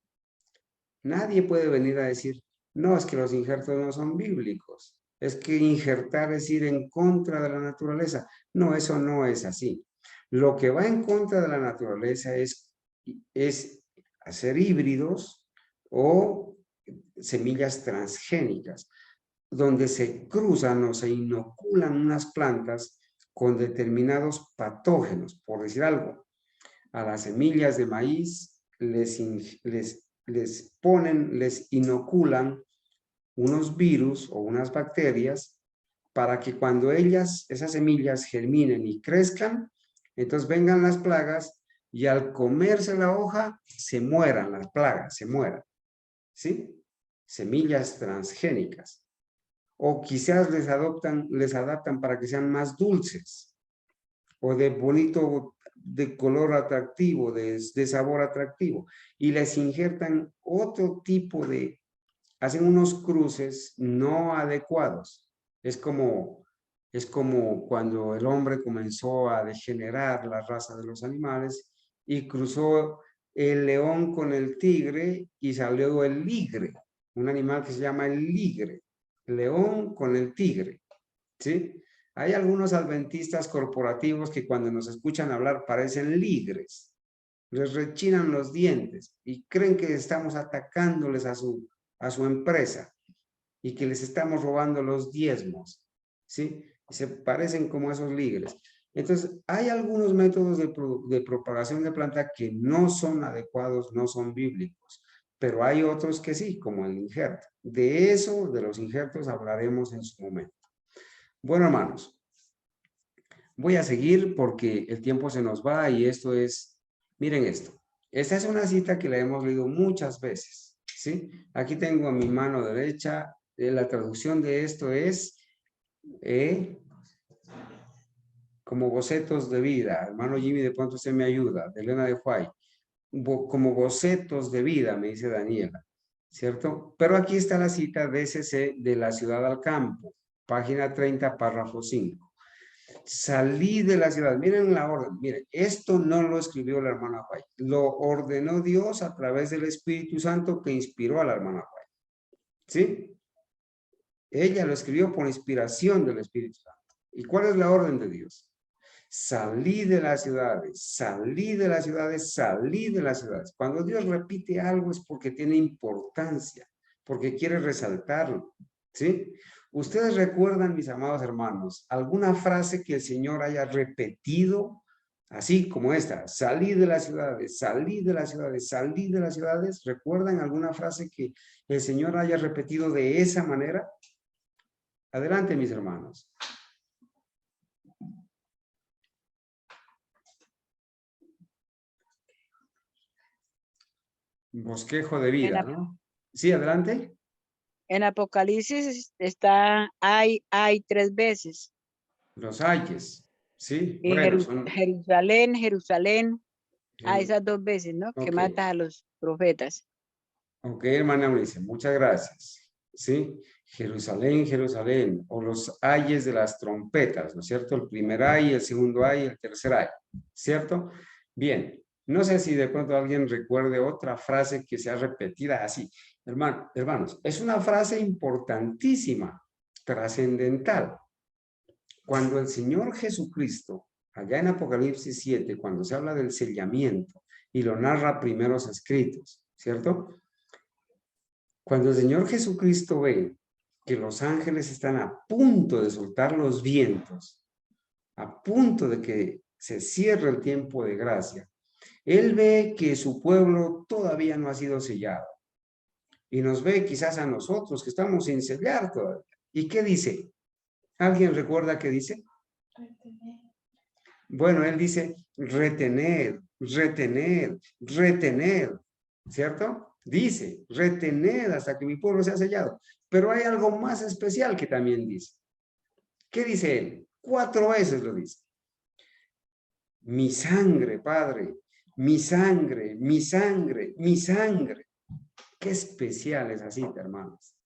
Nadie puede venir a decir, no, es que los injertos no son bíblicos. Es que injertar es ir en contra de la naturaleza. No, eso no es así. Lo que va en contra de la naturaleza es hacer híbridos o semillas transgénicas, donde se cruzan o se inoculan unas plantas con determinados patógenos. Por decir algo, a las semillas de maíz les inoculan unos virus o unas bacterias para que cuando esas semillas germinen y crezcan, entonces vengan las plagas y al comerse la hoja se mueran las plagas, se mueran, ¿sí? Semillas transgénicas. O quizás les adaptan para que sean más dulces o de bonito, de color atractivo, de sabor atractivo, y les injertan otro tipo hacen unos cruces no adecuados. Es como cuando el hombre comenzó a degenerar la raza de los animales y cruzó el león con el tigre y salió el ligre, un animal que se llama el ligre, león con el tigre, ¿sí? Hay algunos adventistas corporativos que cuando nos escuchan hablar parecen ligres, les rechinan los dientes y creen que estamos atacándoles a su empresa y que les estamos robando los diezmos, ¿sí? Se parecen como esos ligres. Entonces, hay algunos métodos de propagación de planta que no son adecuados, no son bíblicos, pero hay otros que sí, como el injerto. De eso, de los injertos, hablaremos en su momento. Bueno, hermanos, voy a seguir porque el tiempo se nos va y esto es, miren esto. Esta es una cita que la hemos leído muchas veces, ¿sí? Aquí tengo a mi mano derecha, la traducción de esto es como bocetos de vida. Hermano Jimmy, de pronto usted me ayuda, de Elena de White. Como bocetos de vida, me dice Daniela, ¿cierto? Pero aquí está la cita DCC de la ciudad al campo, página 30, párrafo 5. Salí de la ciudad. Miren la orden. Miren, esto no lo escribió la hermana White. Lo ordenó Dios a través del Espíritu Santo que inspiró a la hermana White. ¿Sí? Ella lo escribió por inspiración del Espíritu Santo. ¿Y cuál es la orden de Dios? Salí de las ciudades, salí de las ciudades, salí de las ciudades. Cuando Dios repite algo es porque tiene importancia, porque quiere resaltarlo. ¿Sí? ¿Ustedes recuerdan, mis amados hermanos, alguna frase que el Señor haya repetido, así como esta? Salí de las ciudades, salí de las ciudades, salí de las ciudades. ¿Recuerdan alguna frase que el Señor haya repetido de esa manera? Adelante, mis hermanos. Bosquejo de vida, ¿no? Sí, adelante. En Apocalipsis está hay 3 veces. Los ayes, ¿sí? Y Bueno, son... Jerusalén, Jerusalén, a esas 2 veces, ¿no? Okay. Que mata a los profetas. Ok, hermana Eunice, muchas gracias. ¿Sí? Jerusalén, Jerusalén, o los ayes de las trompetas, ¿no es cierto? El primer ay, el segundo ay, el tercer ay, ¿cierto? Bien, no sé si de pronto alguien recuerde otra frase que sea repetida así. Hermanos, es una frase importantísima, trascendental. Cuando el Señor Jesucristo, allá en Apocalipsis 7, cuando se habla del sellamiento y lo narra primeros escritos, ¿cierto? Cuando el Señor Jesucristo ve que los ángeles están a punto de soltar los vientos, a punto de que se cierre el tiempo de gracia, Él ve que su pueblo todavía no ha sido sellado. Y nos ve quizás a nosotros que estamos sin sellar todavía. ¿Y qué dice? ¿Alguien recuerda qué dice? Retener. Bueno, Él dice retener, retener, retener, ¿cierto? Dice, retener hasta que mi pueblo sea sellado. Pero hay algo más especial que también dice. ¿Qué dice Él? 4 veces lo dice. Mi sangre, Padre, mi sangre, mi sangre, mi sangre. Qué especial es así, hermanos.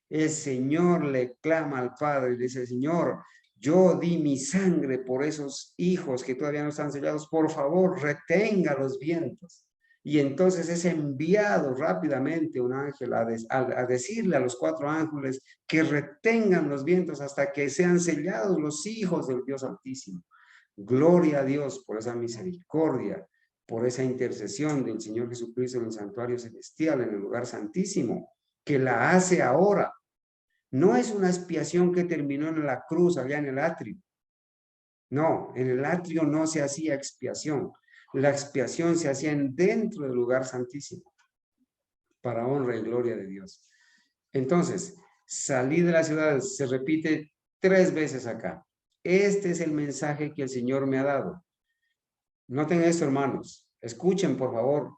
El Señor le clama al Padre y dice, Señor, yo di mi sangre por esos hijos que todavía no están sellados. Por favor, retenga los vientos. Y entonces es enviado rápidamente un ángel a decirle a los 4 ángeles que retengan los vientos hasta que sean sellados los hijos del Dios Altísimo. Gloria a Dios por esa misericordia, por esa intercesión del Señor Jesucristo en el santuario celestial, en el lugar santísimo, que la hace ahora. No es una expiación que terminó en la cruz, allá en el atrio. No, en el atrio no se hacía expiación. La expiación se hacía dentro del lugar santísimo, para honra y gloria de Dios. Entonces, salí de la ciudad, se repite 3 veces acá. Este es el mensaje que el Señor me ha dado. Noten esto, hermanos. Escuchen, por favor.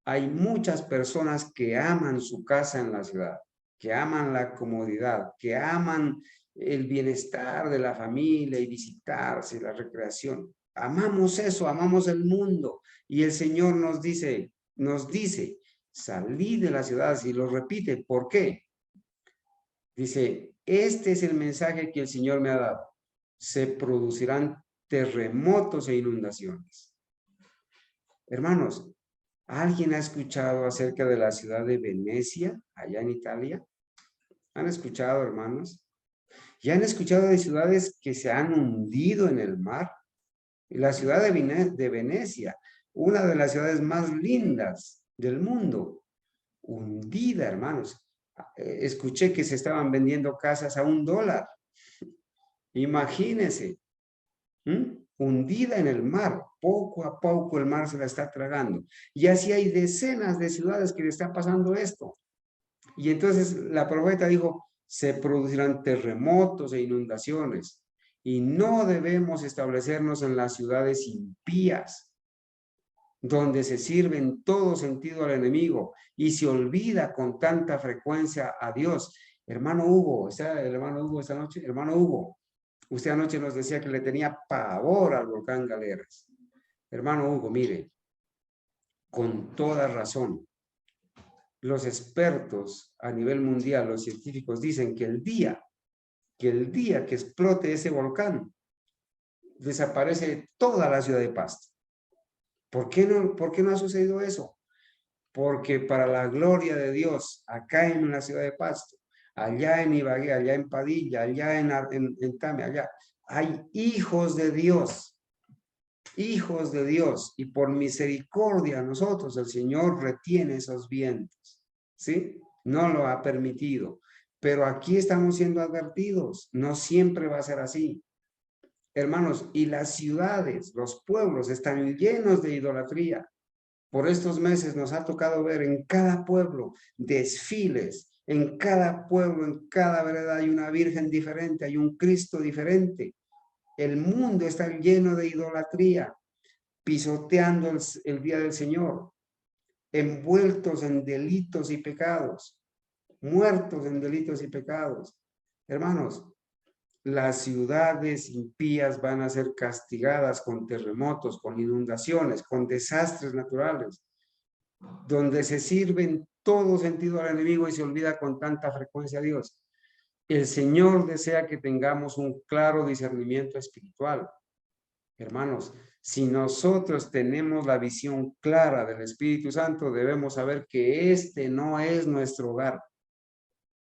Hay muchas personas que aman su casa en la ciudad, que aman la comodidad, que aman el bienestar de la familia y visitarse, la recreación. Amamos eso, amamos el mundo. Y el Señor nos dice, salí de la ciudad, y lo repite. ¿Por qué? Dice, este es el mensaje que el Señor me ha dado. Se producirán terremotos e inundaciones. Hermanos, ¿alguien ha escuchado acerca de la ciudad de Venecia, allá en Italia? ¿Han escuchado, hermanos? ¿Ya han escuchado de ciudades que se han hundido en el mar? La ciudad de Venecia, una de las ciudades más lindas del mundo, hundida, hermanos. Escuché que se estaban vendiendo casas a $1. Imagínense, hundida en el mar. Poco a poco el mar se la está tragando. Y así hay decenas de ciudades que le está pasando esto. Y entonces la profeta dijo, se producirán terremotos e inundaciones. Y no debemos establecernos en las ciudades impías, donde se sirve en todo sentido al enemigo y se olvida con tanta frecuencia a Dios. Hermano Hugo, ¿está el hermano Hugo esta noche? Hermano Hugo, usted anoche nos decía que le tenía pavor al volcán Galeras. Hermano Hugo, mire, con toda razón, los expertos a nivel mundial, los científicos dicen que el día que explote ese volcán, desaparece toda la ciudad de Pasto. ¿Por qué no ha sucedido eso? Porque para la gloria de Dios, acá en la ciudad de Pasto, allá en Ibagué, allá en Padilla, allá en Tame, allá, hay hijos de Dios, y por misericordia nosotros, el Señor retiene esos vientos, ¿sí? No lo ha permitido, pero aquí estamos siendo advertidos, no siempre va a ser así. Hermanos, y las ciudades, los pueblos están llenos de idolatría. Por estos meses nos ha tocado ver en cada pueblo desfiles, en cada pueblo, en cada vereda hay una virgen diferente, hay un Cristo diferente. El mundo está lleno de idolatría, pisoteando el día del Señor, envueltos en delitos y pecados, muertos en delitos y pecados. Hermanos, las ciudades impías van a ser castigadas con terremotos, con inundaciones, con desastres naturales, donde se sirve en todo sentido al enemigo y se olvida con tanta frecuencia a Dios. El Señor desea que tengamos un claro discernimiento espiritual. Hermanos, si nosotros tenemos la visión clara del Espíritu Santo, debemos saber que este no es nuestro hogar.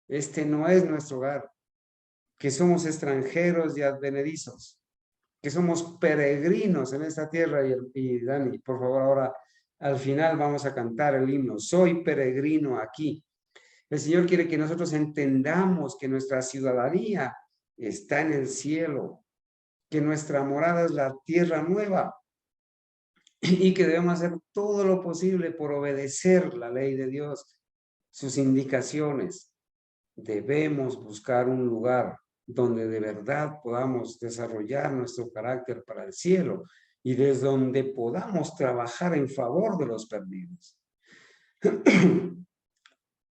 Este no es nuestro hogar. Que somos extranjeros y advenedizos, que somos peregrinos en esta tierra. Y Dani, por favor, ahora al final vamos a cantar el himno, soy peregrino aquí. El Señor quiere que nosotros entendamos que nuestra ciudadanía está en el cielo, que nuestra morada es la tierra nueva y que debemos hacer todo lo posible por obedecer la ley de Dios, sus indicaciones. Debemos buscar un lugar donde de verdad podamos desarrollar nuestro carácter para el cielo y desde donde podamos trabajar en favor de los perdidos.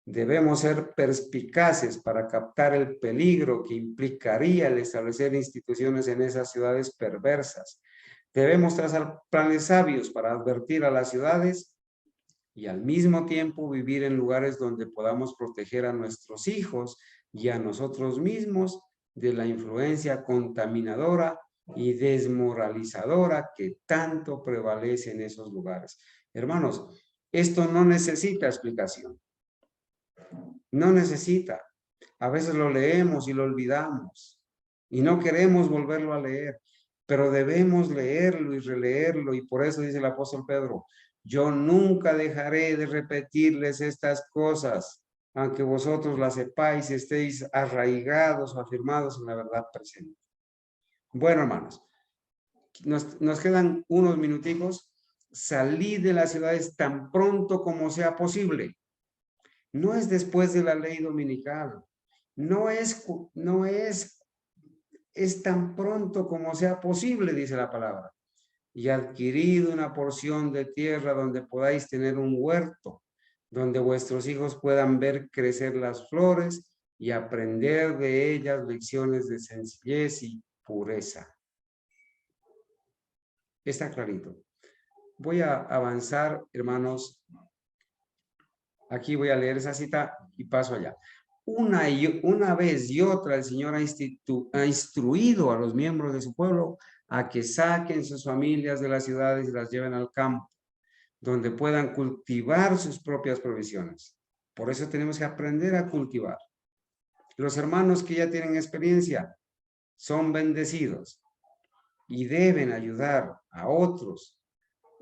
Debemos ser perspicaces para captar el peligro que implicaría el establecer instituciones en esas ciudades perversas. Debemos trazar planes sabios para advertir a las ciudades y al mismo tiempo vivir en lugares donde podamos proteger a nuestros hijos y a nosotros mismos de la influencia contaminadora y desmoralizadora que tanto prevalece en esos lugares. Hermanos, esto no necesita explicación. No necesita. A veces lo leemos y lo olvidamos y no queremos volverlo a leer, pero debemos leerlo y releerlo, y por eso dice el apóstol Pedro: yo nunca dejaré de repetirles estas cosas, aunque vosotros las sepáis y estéis arraigados o afirmados en la verdad presente. Bueno, hermanos, nos quedan unos minuticos. Salid de las ciudades tan pronto como sea posible. No es después de la ley dominical. Es tan pronto como sea posible, dice la palabra. Y adquirid una porción de tierra donde podáis tener un huerto, donde vuestros hijos puedan ver crecer las flores y aprender de ellas lecciones de sencillez y pureza. Está clarito. Voy a avanzar, hermanos. Aquí voy a leer esa cita y paso allá. Una vez y otra, el Señor ha instruido a los miembros de su pueblo a que saquen sus familias de las ciudades y las lleven al campo, donde puedan cultivar sus propias provisiones. Por eso tenemos que aprender a cultivar. Los hermanos que ya tienen experiencia son bendecidos y deben ayudar a otros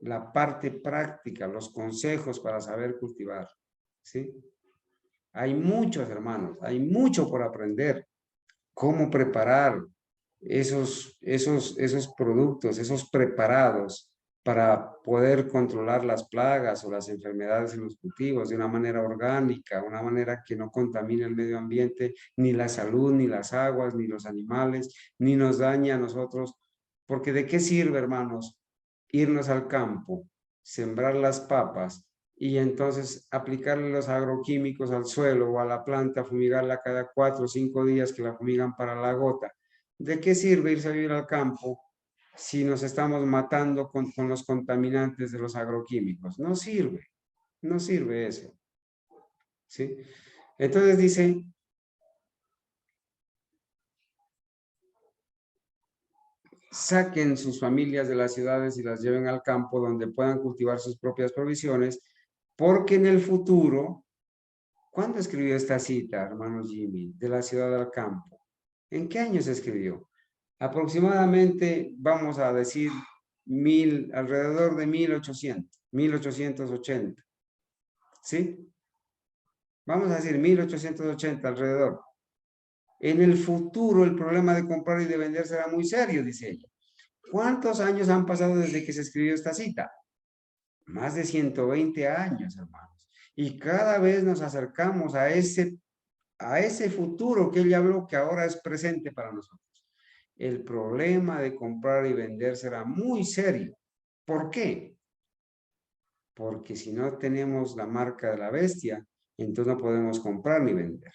la parte práctica, los consejos para saber cultivar, ¿sí? Hay muchos, hermanos, hay mucho por aprender. Cómo preparar esos productos, esos preparados para poder controlar las plagas o las enfermedades en los cultivos de una manera orgánica, una manera que no contamine el medio ambiente, ni la salud, ni las aguas, ni los animales, ni nos dañe a nosotros. Porque ¿de qué sirve, hermanos, irnos al campo, sembrar las papas y entonces aplicarle los agroquímicos al suelo o a la planta, fumigarla cada 4 o 5 días que la fumigan para la gota? ¿De qué sirve irse a vivir al campo si nos estamos matando con los contaminantes de los agroquímicos? No sirve eso, ¿sí? Entonces dice: saquen sus familias de las ciudades y las lleven al campo donde puedan cultivar sus propias provisiones, porque en el futuro... ¿Cuándo escribió esta cita, hermano Jimmy, de la ciudad al campo? ¿En qué año se escribió? Aproximadamente, vamos a decir, alrededor de 1880. ¿Sí? Vamos a decir 1880 alrededor. En el futuro, el problema de comprar y de vender será muy serio, dice ella. ¿Cuántos años han pasado desde que se escribió esta cita? Más de 120 años, hermanos. Y cada vez nos acercamos a ese futuro que ella habló, que ahora es presente para nosotros. El problema de comprar y vender será muy serio. ¿Por qué? Porque si no tenemos la marca de la bestia, entonces no podemos comprar ni vender.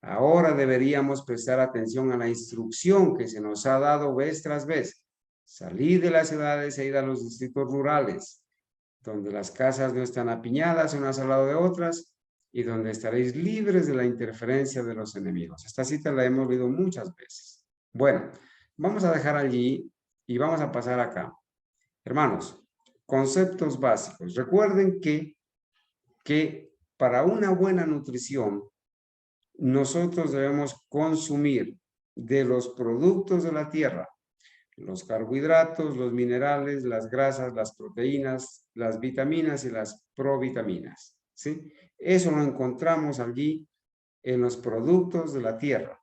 Ahora deberíamos prestar atención a la instrucción que se nos ha dado vez tras vez. Salir de las ciudades e ir a los distritos rurales, donde las casas no están apiñadas unas al lado de otras y donde estaréis libres de la interferencia de los enemigos. Esta cita la hemos leído muchas veces. Bueno, vamos a dejar allí y vamos a pasar acá. Hermanos, conceptos básicos. Recuerden que para una buena nutrición, nosotros debemos consumir de los productos de la tierra, los carbohidratos, los minerales, las grasas, las proteínas, las vitaminas y las provitaminas, ¿sí? Eso lo encontramos allí en los productos de la tierra,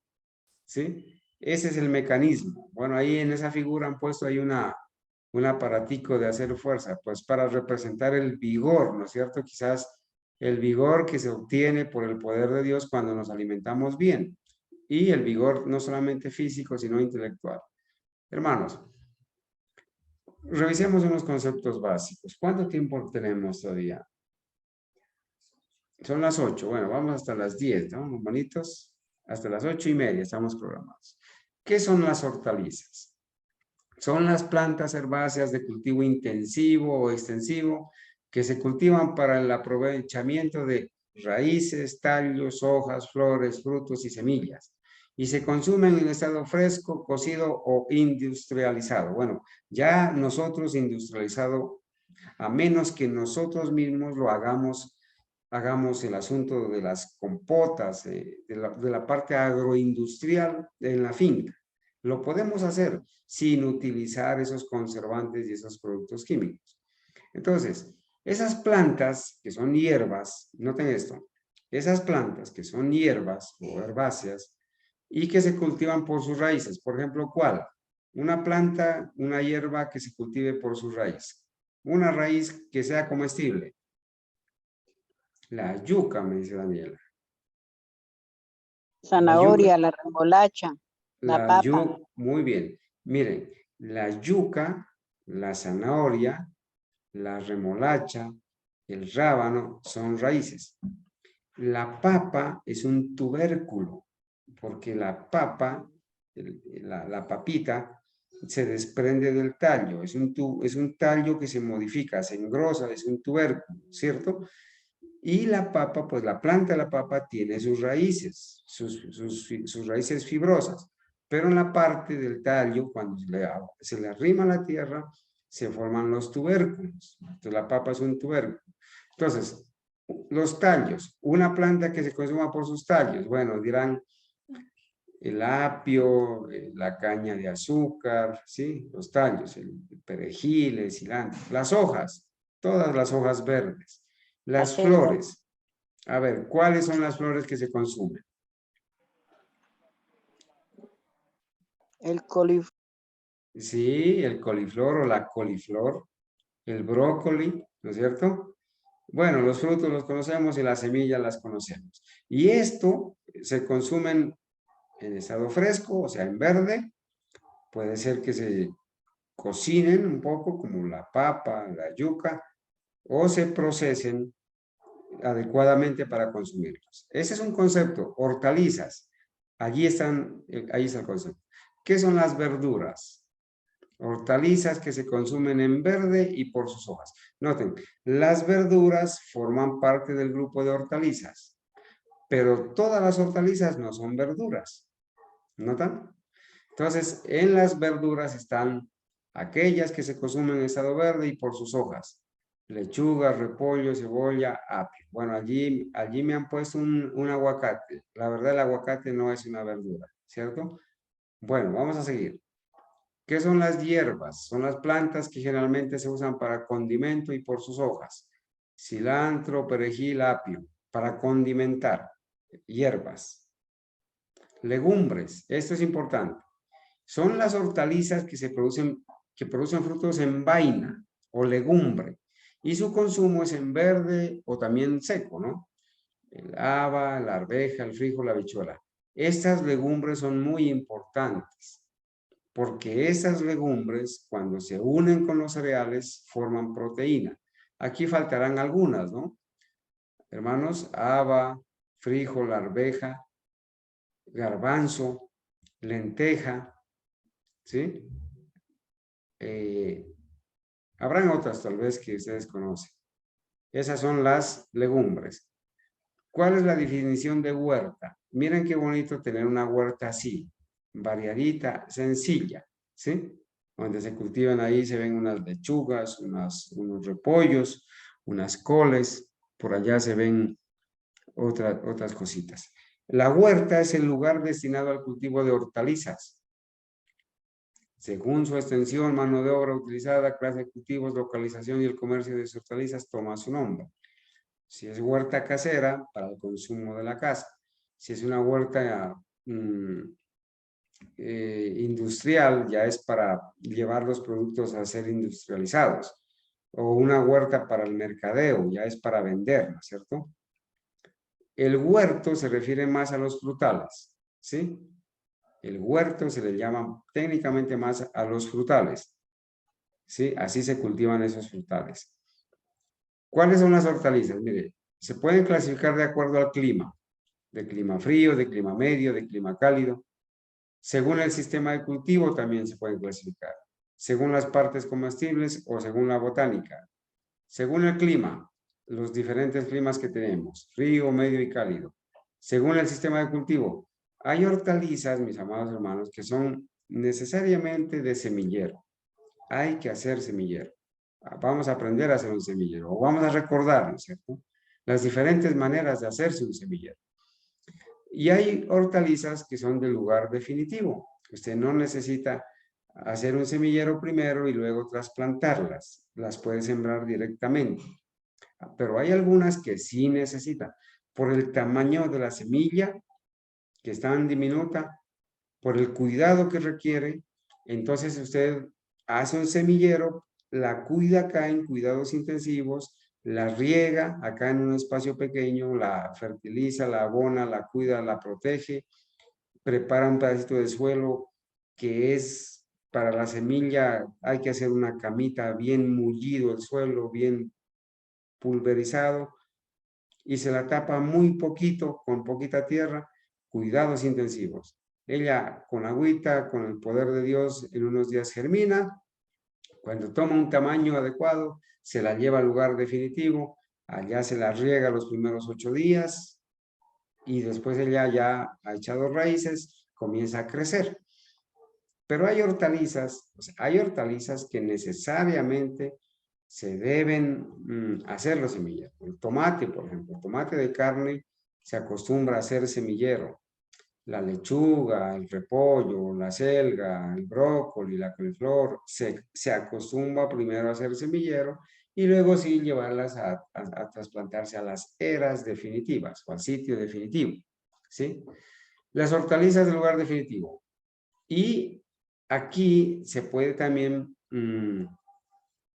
¿sí? Ese es el mecanismo. Bueno, ahí en esa figura han puesto ahí un aparatico de hacer fuerza, pues para representar el vigor, ¿no es cierto? Quizás el vigor que se obtiene por el poder de Dios cuando nos alimentamos bien. Y el vigor no solamente físico, sino intelectual. Hermanos, revisemos unos conceptos básicos. ¿Cuánto tiempo tenemos todavía? Son las 8. Bueno, vamos hasta las 10, ¿no? Bonitos. Hasta las 8:30 estamos programados. ¿Qué son las hortalizas? Son las plantas herbáceas de cultivo intensivo o extensivo que se cultivan para el aprovechamiento de raíces, tallos, hojas, flores, frutos y semillas. Y se consumen en estado fresco, cocido o industrializado. Bueno, ya nosotros industrializado, a menos que nosotros mismos lo hagamos el asunto de las compotas, de la parte agroindustrial en la finca. Lo podemos hacer sin utilizar esos conservantes y esos productos químicos. Entonces, esas plantas que son hierbas, noten esto, esas plantas que son hierbas o herbáceas y que se cultivan por sus raíces, por ejemplo, ¿cuál? Una planta, una hierba que se cultive por sus raíces. Una raíz que sea comestible. La yuca, me dice Daniela. Zanahoria, la remolacha, la papa. Muy bien. Miren, la yuca, la zanahoria, la remolacha, el rábano son raíces. La papa es un tubérculo, porque la papa, la papita, se desprende del tallo. Es un tallo que se modifica, se engrosa, es un tubérculo, ¿cierto? Y la papa, pues la planta de la papa tiene sus raíces, sus raíces fibrosas, pero en la parte del tallo, cuando se le arrima la tierra, se forman los tubérculos. Entonces la papa es un tubérculo. Entonces, los tallos, una planta que se consuma por sus tallos, bueno, dirán el apio, la caña de azúcar, ¿sí? Los tallos, el perejil, el cilantro, las hojas, todas las hojas verdes. Las flores. A ver, ¿cuáles son las flores que se consumen? El coliflor. Sí, el coliflor o la coliflor, el brócoli, ¿no es cierto? Bueno, los frutos los conocemos y las semillas las conocemos. Y esto se consumen en estado fresco, o sea, en verde. Puede ser que se cocinen un poco, como la papa, la yuca, o se procesen adecuadamente para consumirlos. Ese es un concepto. Hortalizas. Ahí está el concepto. ¿Qué son las verduras? Hortalizas que se consumen en verde y por sus hojas. Noten, las verduras forman parte del grupo de hortalizas, pero todas las hortalizas no son verduras. ¿Notan? Entonces, en las verduras están aquellas que se consumen en estado verde y por sus hojas. Lechuga, repollo, cebolla, apio. Bueno, allí me han puesto un aguacate. La verdad, el aguacate no es una verdura, ¿cierto? Bueno, vamos a seguir. ¿Qué son las hierbas? Son las plantas que generalmente se usan para condimento y por sus hojas. Cilantro, perejil, apio, para condimentar. Hierbas. Legumbres, esto es importante. Son las hortalizas que producen frutos en vaina o legumbre. Y su consumo es en verde o también seco, ¿no? El haba, la arveja, el frijol, la habichuela. Estas legumbres son muy importantes porque esas legumbres, cuando se unen con los cereales, forman proteína. Aquí faltarán algunas, ¿no? Hermanos, haba, frijol, arveja, garbanzo, lenteja, ¿sí? Habrán otras tal vez que ustedes conocen. Esas son las legumbres. ¿Cuál es la definición de huerta? Miren qué bonito tener una huerta así, variadita, sencilla, ¿sí? Donde se cultivan ahí, se ven unas lechugas, unos repollos, unas coles, por allá se ven otras cositas. La huerta es el lugar destinado al cultivo de hortalizas. Según su extensión, mano de obra utilizada, clase de cultivos, localización y el comercio de hortalizas toma su nombre. Si es huerta casera, para el consumo de la casa. Si es una huerta industrial, ya es para llevar los productos a ser industrializados. O una huerta para el mercadeo, ya es para vender, ¿no es cierto? El huerto se refiere más a los frutales, ¿sí? El huerto se le llama técnicamente más a los frutales, ¿sí? Así se cultivan esos frutales. ¿Cuáles son las hortalizas? Mire, se pueden clasificar de acuerdo al clima, de clima frío, de clima medio, de clima cálido. Según el sistema de cultivo también se pueden clasificar. según las partes comestibles o según la botánica. Según el clima, los diferentes climas que tenemos, frío, medio y cálido. Según el sistema de cultivo, hay hortalizas, mis amados hermanos, que son necesariamente de semillero. Hay que hacer semillero. Vamos a aprender a hacer un semillero, o vamos a recordarnos, ¿cierto? Las diferentes maneras de hacerse un semillero. Y hay hortalizas que son de lugar definitivo. Usted no necesita hacer un semillero primero y luego trasplantarlas. Las puede sembrar directamente. Pero hay algunas que sí necesitan. Por el tamaño de la semilla, que es tan diminuta, por el cuidado que requiere, entonces usted hace un semillero, la cuida acá en cuidados intensivos, la riega acá en un espacio pequeño, la fertiliza, la abona, la cuida, la protege, prepara un pedacito de suelo que es para la semilla, hay que hacer una camita bien mullido el suelo, bien pulverizado, y se la tapa muy poquito, con poquita tierra, cuidados intensivos. Ella con agüita, con el poder de Dios, en unos días germina. Cuando toma un tamaño adecuado, se la lleva al lugar definitivo. Allá se la riega los primeros 8 días y después ella ya ha echado raíces, comienza a crecer. Pero hay hortalizas, o sea, hay hortalizas que necesariamente se deben hacer los semilleros. El tomate, por ejemplo, el tomate de carne se acostumbra a hacer semillero. La lechuga, el repollo, la selga, el brócoli, la coliflor, se acostumbra primero a hacer semillero y luego sí llevarlas a trasplantarse a las eras definitivas o al sitio definitivo, ¿sí? Las hortalizas del lugar definitivo. Y aquí se puede también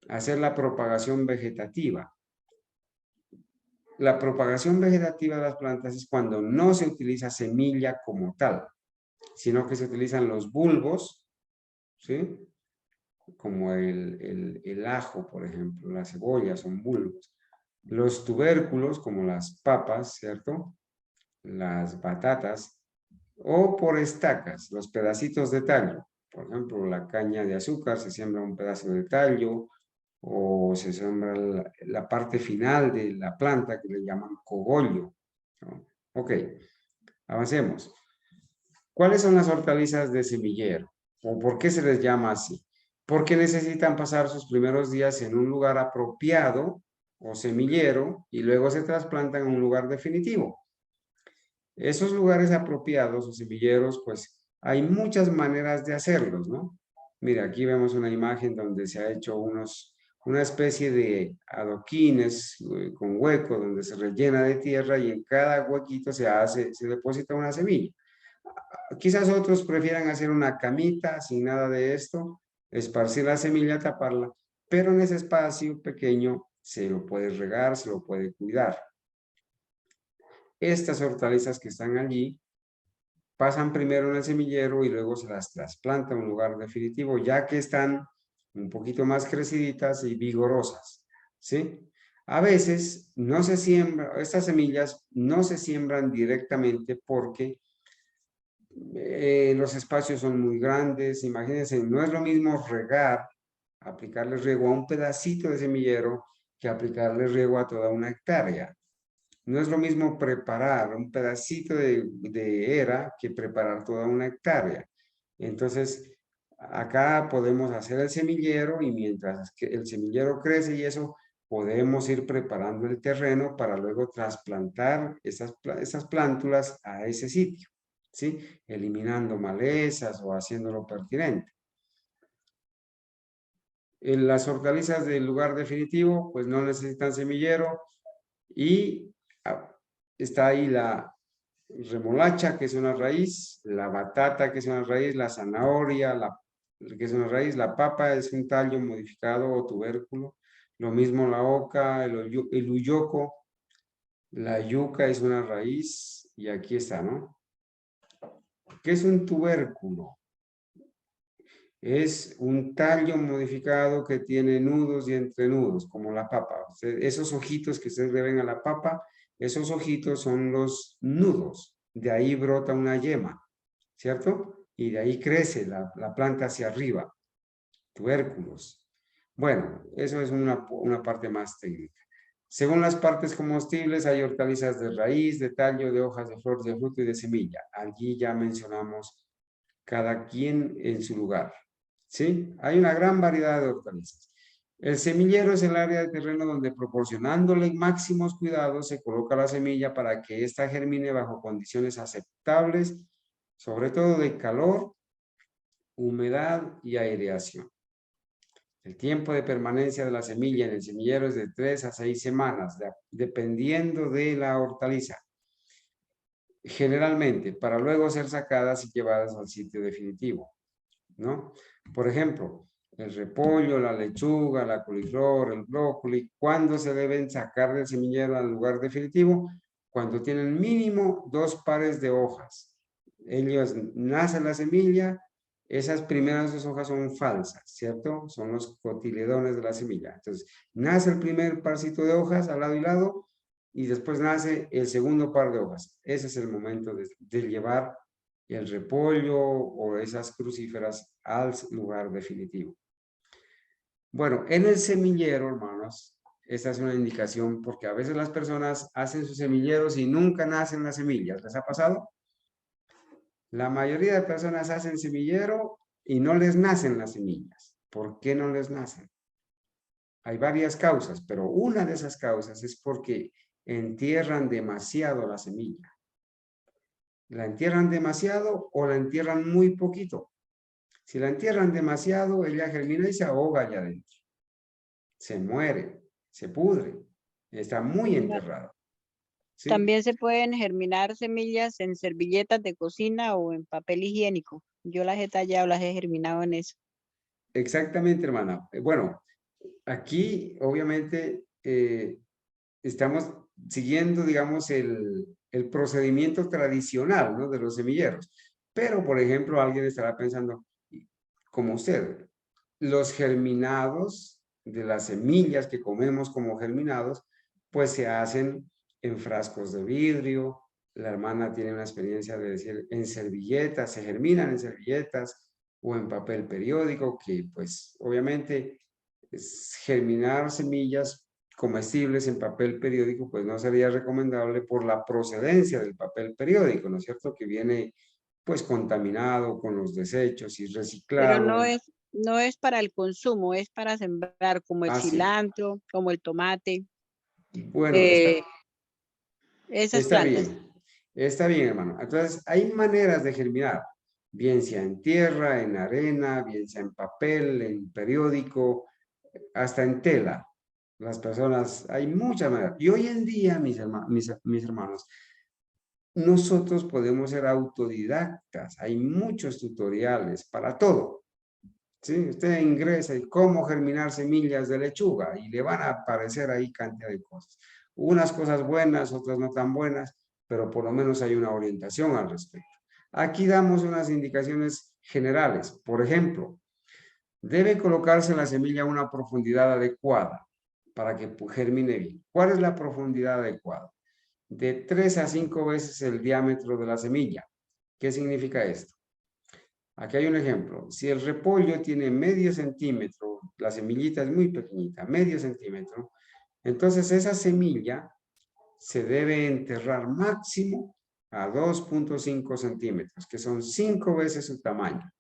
hacer la propagación vegetativa. La propagación vegetativa de las plantas es cuando no se utiliza semilla como tal, sino que se utilizan los bulbos, ¿sí? Como el ajo, por ejemplo, la cebolla son bulbos. Los tubérculos, como las papas, ¿cierto? Las batatas, o por estacas, los pedacitos de tallo. Por ejemplo, la caña de azúcar, se siembra un pedazo de tallo, o se siembra la parte final de la planta que le llaman cogollo, ¿no? Ok, avancemos. ¿Cuáles son las hortalizas de semillero? ¿O por qué se les llama así? Porque necesitan pasar sus primeros días en un lugar apropiado o semillero y luego se trasplantan a un lugar definitivo. Esos lugares apropiados o semilleros, pues hay muchas maneras de hacerlos, ¿no? Mira, aquí vemos una imagen donde se ha hecho una especie de adoquines con hueco donde se rellena de tierra y en cada huequito se deposita una semilla. Quizás otros prefieran hacer una camita sin nada de esto, esparcir la semilla, taparla, pero en ese espacio pequeño se lo puede regar, se lo puede cuidar. Estas hortalizas que están allí pasan primero en el semillero y luego se las trasplanta a un lugar definitivo, ya que están un poquito más creciditas y vigorosas, ¿sí? A veces no se siembra, estas semillas no se siembran directamente porque los espacios son muy grandes. Imagínense, no es lo mismo regar, aplicarle riego a un pedacito de semillero que aplicarle riego a toda una hectárea. No es lo mismo preparar un pedacito de era que preparar toda una hectárea. Entonces, acá podemos hacer el semillero y mientras que el semillero crece y eso, podemos ir preparando el terreno para luego trasplantar esas plántulas a ese sitio, ¿sí? Eliminando malezas o haciéndolo pertinente. En las hortalizas del lugar definitivo, pues no necesitan semillero y está ahí la remolacha, que es una raíz, la batata, que es una raíz, la zanahoria, que es una raíz, la papa es un tallo modificado o tubérculo, lo mismo la oca, el uyoco, la yuca es una raíz, y aquí está, ¿no? ¿Qué es un tubérculo? Es un tallo modificado que tiene nudos y entrenudos, como la papa. Esos ojitos que ustedes le ven a la papa, esos ojitos son los nudos. De ahí brota una yema, ¿cierto? Y de ahí crece la planta hacia arriba. tubérculos. Bueno, eso es una parte más técnica. Según las partes comestibles, hay hortalizas de raíz, de tallo, de hojas, de flor, de fruto y de semilla. Allí ya mencionamos cada quien en su lugar. ¿Sí? Hay una gran variedad de hortalizas. El semillero es el área de terreno donde, proporcionándole máximos cuidados, se coloca la semilla para que ésta germine bajo condiciones aceptables, sobre todo de calor, humedad y aireación. El tiempo de permanencia de la semilla en el semillero es de 3 a 6 semanas, dependiendo de la hortaliza. Generalmente, para luego ser sacadas y llevadas al sitio definitivo, ¿no? Por ejemplo, el repollo, la lechuga, la coliflor, el brócoli, ¿cuándo se deben sacar del semillero al lugar definitivo? Cuando tienen mínimo 2 pares de hojas. Ellos nacen la semilla, esas primeras 2 hojas son falsas, ¿cierto? Son los cotiledones de la semilla. Entonces, nace el primer parcito de hojas al lado y lado, y después nace el segundo par de hojas. Ese es el momento de llevar el repollo o esas crucíferas al lugar definitivo. Bueno, en el semillero, hermanos, esta es una indicación porque a veces las personas hacen sus semilleros y nunca nacen las semillas. ¿Les ha pasado? La mayoría de personas hacen semillero y no les nacen las semillas. ¿Por qué no les nacen? Hay varias causas, pero una de esas causas es porque entierran demasiado la semilla. La entierran demasiado o la entierran muy poquito. Si la entierran demasiado, ella germina y se ahoga allá adentro. Se muere, se pudre, está muy enterrada. ¿Sí? También se pueden germinar semillas en servilletas de cocina o en papel higiénico. Yo las he tallado, las he germinado en eso. Exactamente, hermana. Bueno, aquí obviamente estamos siguiendo, digamos, el procedimiento tradicional, ¿no?, de los semilleros. Pero, por ejemplo, alguien estará pensando, como usted, los germinados de las semillas que comemos como germinados, pues se hacen en frascos de vidrio. La hermana tiene una experiencia de decir en servilletas, se germinan en servilletas o en papel periódico, que pues obviamente germinar semillas comestibles en papel periódico pues no sería recomendable por la procedencia del papel periódico, ¿no es cierto? Que viene pues contaminado con los desechos y Pero reciclado. no es para el consumo, es para sembrar como el Así. cilantro, como el tomate, Bueno, esas plantas. está bien, hermano. Entonces, hay maneras de germinar, bien sea en tierra, en arena, bien sea en papel, en periódico, hasta en tela. Las personas, hay muchas maneras. Y hoy en día, mis hermanos, nosotros podemos ser autodidactas. Hay muchos tutoriales para todo. ¿Sí? Usted ingresa y cómo germinar semillas de lechuga y le van a aparecer ahí cantidad de cosas. Unas cosas buenas, otras no tan buenas, pero por lo menos hay una orientación al respecto. Aquí damos unas indicaciones generales. Por ejemplo, debe colocarse la semilla a una profundidad adecuada para que germine bien. ¿Cuál es la profundidad adecuada? De 3 a 5 veces el diámetro de la semilla. ¿Qué significa esto? Aquí hay un ejemplo. Si el repollo tiene medio centímetro, la semillita es muy pequeñita, medio centímetro, entonces esa semilla se debe enterrar máximo a 2.5 centímetros, que son 5 veces su tamaño.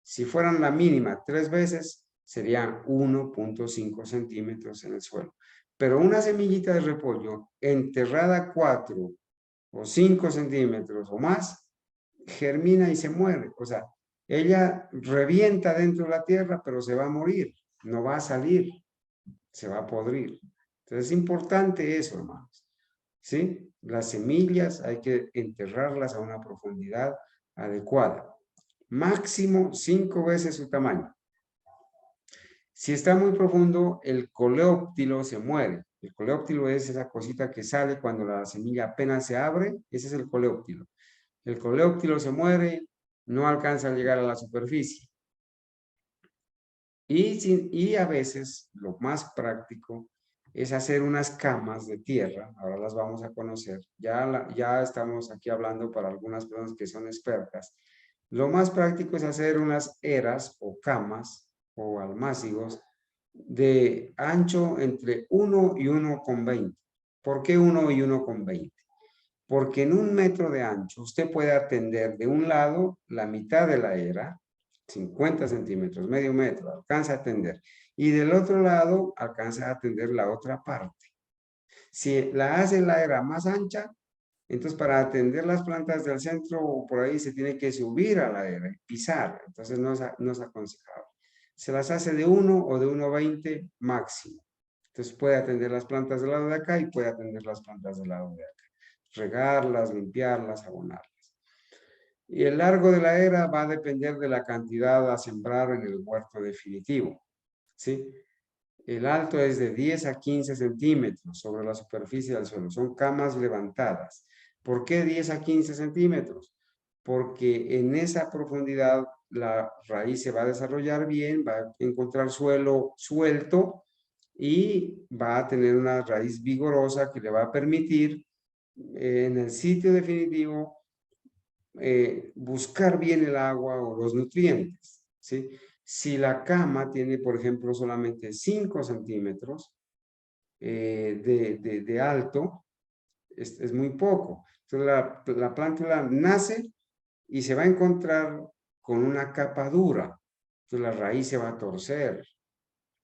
Si fueran la mínima 3 veces, serían 1.5 centímetros en el suelo. Pero una semillita de repollo enterrada 4 o 5 centímetros o más, germina y se muere. O sea, ella revienta dentro de la tierra, pero se va a morir, no va a salir, se va a podrir. Entonces es importante eso, hermanos. ¿Sí? Las semillas hay que enterrarlas a una profundidad adecuada. Máximo 5 veces su tamaño. Si está muy profundo, el coleóptilo se muere. El coleóptilo es esa cosita que sale cuando la semilla apenas se abre. Ese es el coleóptilo. El coleóptilo se muere, no alcanza a llegar a la superficie. Y a veces lo más práctico es hacer unas camas de tierra. Ahora las vamos a conocer. Ya estamos aquí hablando para algunas personas que son expertas. Lo más práctico es hacer unas eras o camas o almácigos de ancho entre 1 y 1,20. ¿Por qué 1 y 1,20? Porque en 1 metro de ancho usted puede atender de un lado la mitad de la era, 50 centímetros, medio metro, alcanza a atender. Y del otro lado alcanza a atender la otra parte. Si la hace la era más ancha, entonces para atender las plantas del centro o por ahí se tiene que subir a la era y pisar. Entonces no es aconsejable. Se las hace de 1 o de 1,20 máximo. Entonces puede atender las plantas del lado de acá y puede atender las plantas del lado de acá. Regarlas, limpiarlas, abonarlas. Y el largo de la era va a depender de la cantidad a sembrar en el huerto definitivo. ¿Sí? El alto es de 10 a 15 centímetros sobre la superficie del suelo. Son camas levantadas. ¿Por qué 10 a 15 centímetros? Porque en esa profundidad la raíz se va a desarrollar bien, va a encontrar suelo suelto y va a tener una raíz vigorosa que le va a permitir en el sitio definitivo buscar bien el agua o los nutrientes, ¿sí? Si la cama tiene, por ejemplo, solamente 5 centímetros de alto, es muy poco. Entonces la planta nace y se va a encontrar con una capa dura. Entonces la raíz se va a torcer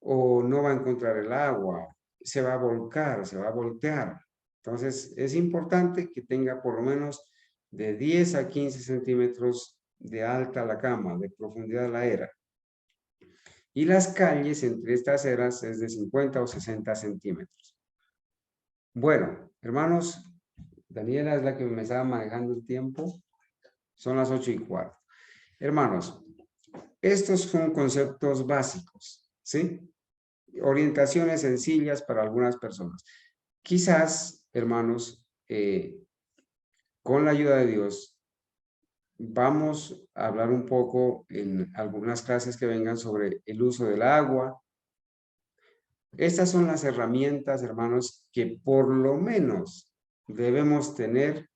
o no va a encontrar el agua, se va a volcar, se va a voltear. Entonces es importante que tenga por lo menos de 10 a 15 centímetros de alta la cama, de profundidad la era. Y las calles entre estas eras es de 50 o 60 centímetros. Bueno, hermanos, Daniela es la que me estaba manejando el tiempo. Son las 8:15. Hermanos, estos son conceptos básicos, ¿sí? Orientaciones sencillas para algunas personas. Quizás, hermanos, con la ayuda de Dios, vamos a hablar un poco en algunas clases que vengan sobre el uso del agua. Estas son las herramientas, hermanos, que por lo menos debemos tener,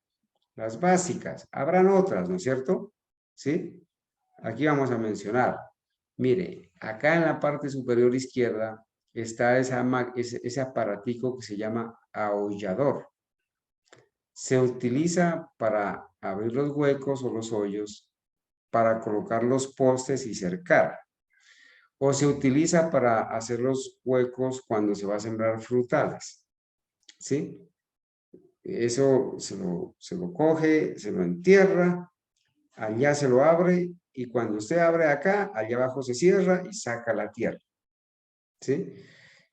las básicas. Habrán otras, ¿no es cierto? ¿Sí? Aquí vamos a mencionar. Mire, acá en la parte superior izquierda está ese aparatico que se llama ahollador. Se utiliza para abrir los huecos o los hoyos, para colocar los postes y cercar. O se utiliza para hacer los huecos cuando se va a sembrar frutales. ¿Sí? Eso se lo coge, se lo entierra, allá se lo abre y cuando usted abre acá, allá abajo se cierra y saca la tierra. ¿Sí?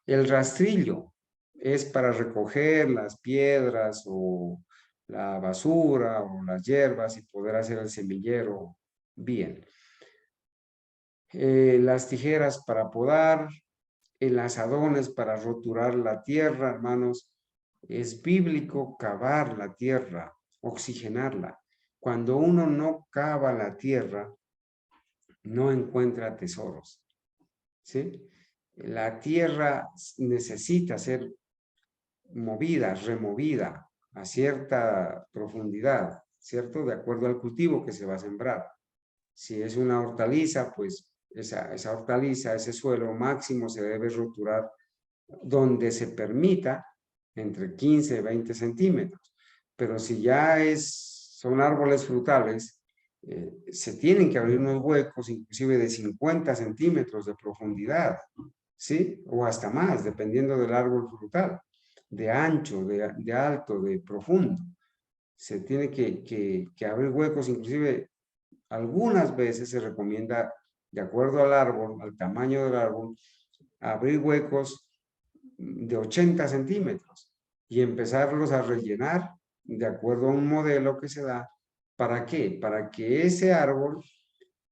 El rastrillo es para recoger las piedras o la basura o las hierbas y poder hacer el semillero bien. Las tijeras para podar, el azadones para roturar la tierra, hermanos. Es bíblico cavar la tierra, oxigenarla. Cuando uno no cava la tierra, no encuentra tesoros. ¿Sí? La tierra necesita ser movida, removida a cierta profundidad, ¿cierto? De acuerdo al cultivo que se va a sembrar. Si es una hortaliza, pues esa hortaliza, ese suelo máximo se debe roturar donde se permita entre 15 y 20 centímetros. Pero si ya son árboles frutales, se tienen que abrir unos huecos inclusive de 50 centímetros de profundidad, ¿sí? O hasta más, dependiendo del árbol frutal, de ancho, de alto, de profundo. Se tiene que abrir huecos, inclusive algunas veces se recomienda, de acuerdo al árbol, al tamaño del árbol, abrir huecos de 80 centímetros y empezarlos a rellenar de acuerdo a un modelo que se da. ¿Para qué? Para que ese árbol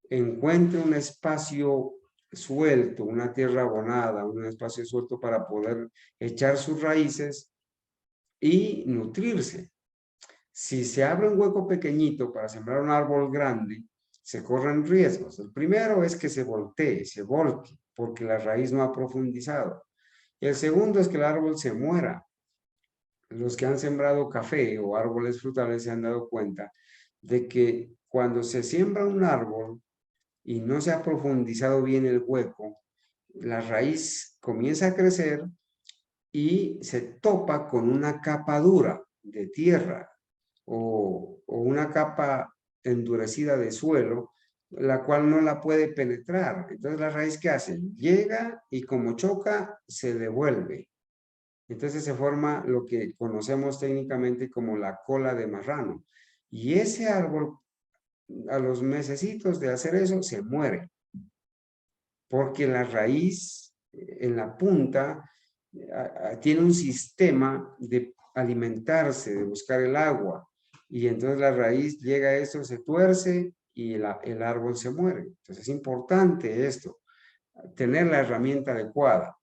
encuentre un espacio suelto, una tierra abonada, un espacio suelto para poder echar sus raíces y nutrirse. Si se abre un hueco pequeñito para sembrar un árbol grande, se corren riesgos. El primero es que se voltee, se volque, porque la raíz no ha profundizado. El segundo es que el árbol se muera. Los que han sembrado café o árboles frutales se han dado cuenta de que cuando se siembra un árbol y no se ha profundizado bien el hueco, la raíz comienza a crecer y se topa con una capa dura de tierra o una capa endurecida de suelo, la cual no la puede penetrar. Entonces la raíz, ¿qué hace? Llega y como choca, se devuelve. Entonces se forma lo que conocemos técnicamente como la cola de marrano. Y ese árbol, a los mesecitos de hacer eso, se muere. Porque la raíz en la punta tiene un sistema de alimentarse, de buscar el agua. Y entonces la raíz llega a eso, se tuerce y el árbol se muere. Entonces es importante esto, tener la herramienta adecuada,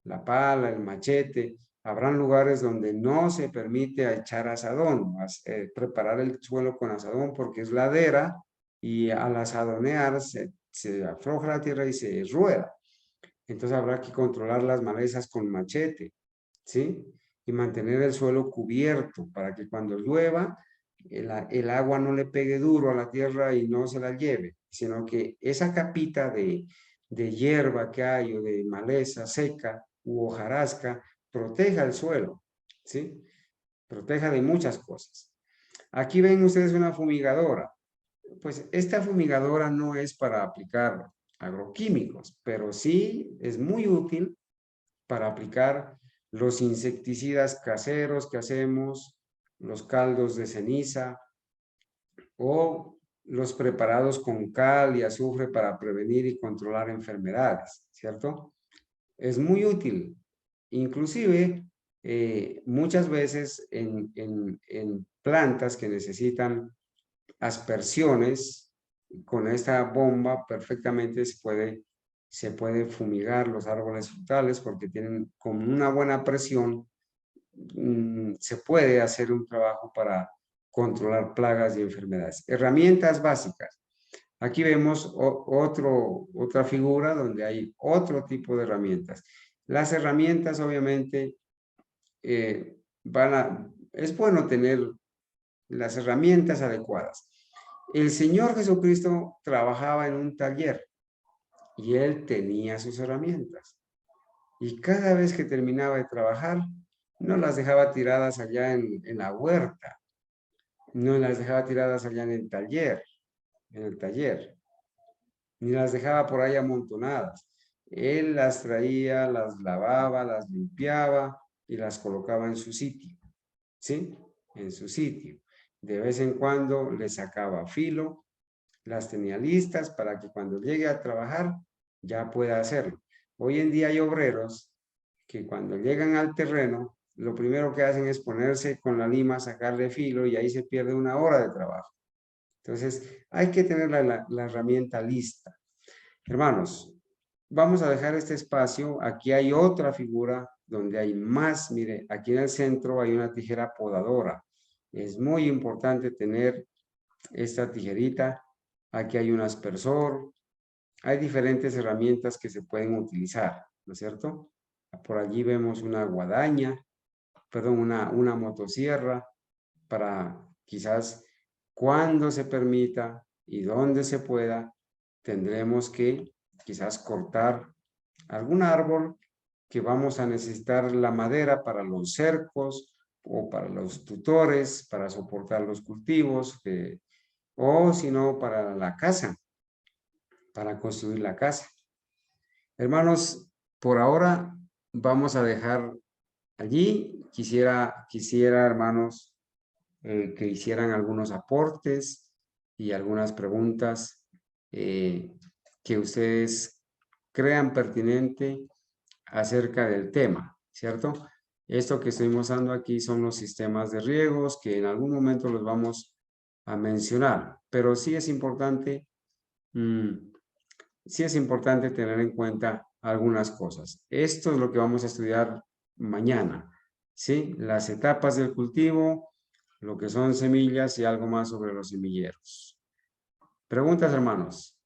la pala, el machete. Habrán lugares donde no se permite echar asadón, preparar el suelo con asadón porque es ladera y al asadonear se afloja la tierra y se rueda. Entonces habrá que controlar las malezas con machete, ¿sí? Y mantener el suelo cubierto para que cuando llueva el agua no le pegue duro a la tierra y no se la lleve, sino que esa capita de hierba que hay o de maleza seca u hojarasca proteja el suelo, ¿sí? Proteja de muchas cosas. Aquí ven ustedes una fumigadora. Pues esta fumigadora no es para aplicar agroquímicos, pero sí es muy útil para aplicar los insecticidas caseros que hacemos, los caldos de ceniza o los preparados con cal y azufre para prevenir y controlar enfermedades, ¿cierto? Es muy útil. Inclusive, muchas veces en plantas que necesitan aspersiones, con esta bomba perfectamente se puede fumigar los árboles frutales porque tienen con una buena presión, se puede hacer un trabajo para controlar plagas y enfermedades. Herramientas básicas. Aquí vemos otra figura donde hay otro tipo de herramientas. Las herramientas obviamente es bueno tener las herramientas adecuadas. El Señor Jesucristo trabajaba en un taller y él tenía sus herramientas. Y cada vez que terminaba de trabajar, no las dejaba tiradas allá en la huerta, no las dejaba tiradas allá en el taller, ni las dejaba por ahí amontonadas. Él las traía, las lavaba, las limpiaba y las colocaba en su sitio, ¿sí? En su sitio. De vez en cuando le sacaba filo, las tenía listas para que cuando llegue a trabajar ya pueda hacerlo. Hoy en día hay obreros que cuando llegan al terreno, lo primero que hacen es ponerse con la lima, sacarle filo y ahí se pierde una hora de trabajo. Entonces, hay que tener la herramienta lista. Hermanos, vamos a dejar este espacio. Aquí hay otra figura donde hay más. Mire, aquí en el centro hay una tijera podadora. Es muy importante tener esta tijerita. Aquí hay un aspersor. Hay diferentes herramientas que se pueden utilizar, ¿no es cierto? Por allí vemos una guadaña, perdón, una motosierra para quizás cuando se permita y donde se pueda, tendremos que quizás cortar algún árbol que vamos a necesitar la madera para los cercos o para los tutores, para soportar los cultivos, o si no, para la casa, para construir la casa. Hermanos, por ahora vamos a dejar allí. Quisiera, hermanos, que hicieran algunos aportes y algunas preguntas que ustedes crean pertinente acerca del tema, ¿cierto? Esto que estoy mostrando aquí son los sistemas de riegos que en algún momento los vamos a mencionar, pero sí es importante tener en cuenta algunas cosas. Esto es lo que vamos a estudiar mañana, ¿sí? Las etapas del cultivo, lo que son semillas y algo más sobre los semilleros. ¿Preguntas, hermanos?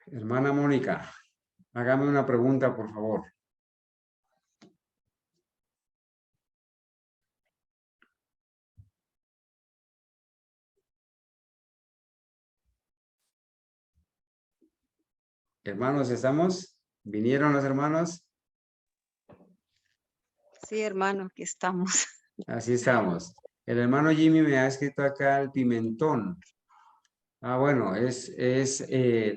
Hermana Mónica, hágame una pregunta, por favor. Hermanos, ¿estamos? ¿Vinieron los hermanos? Sí, hermano, aquí estamos. Así estamos. El hermano Jimmy me ha escrito acá el pimentón. Ah, bueno, es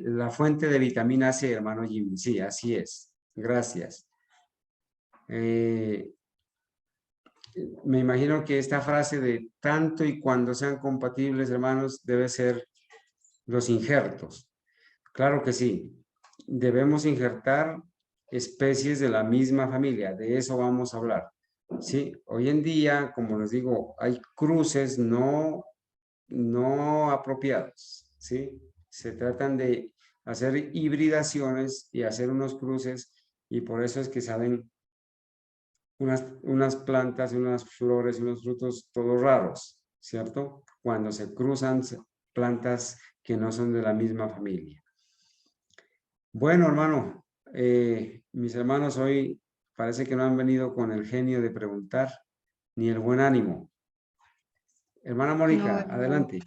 la fuente de vitamina C, hermano Jimmy. Sí, así es. Gracias. Me imagino que esta frase de tanto y cuando sean compatibles, hermanos, debe ser los injertos. Claro que sí. Debemos injertar especies de la misma familia. De eso vamos a hablar. Sí, hoy en día, como les digo, hay cruces no apropiados. ¿Sí? Se tratan de hacer hibridaciones y hacer unos cruces y por eso es que salen unas plantas, unas flores, unos frutos todos raros, ¿cierto? Cuando se cruzan plantas que no son de la misma familia. Bueno, hermano, mis hermanos hoy parece que no han venido con el genio de preguntar ni el buen ánimo. Hermana Mónica, No, adelante.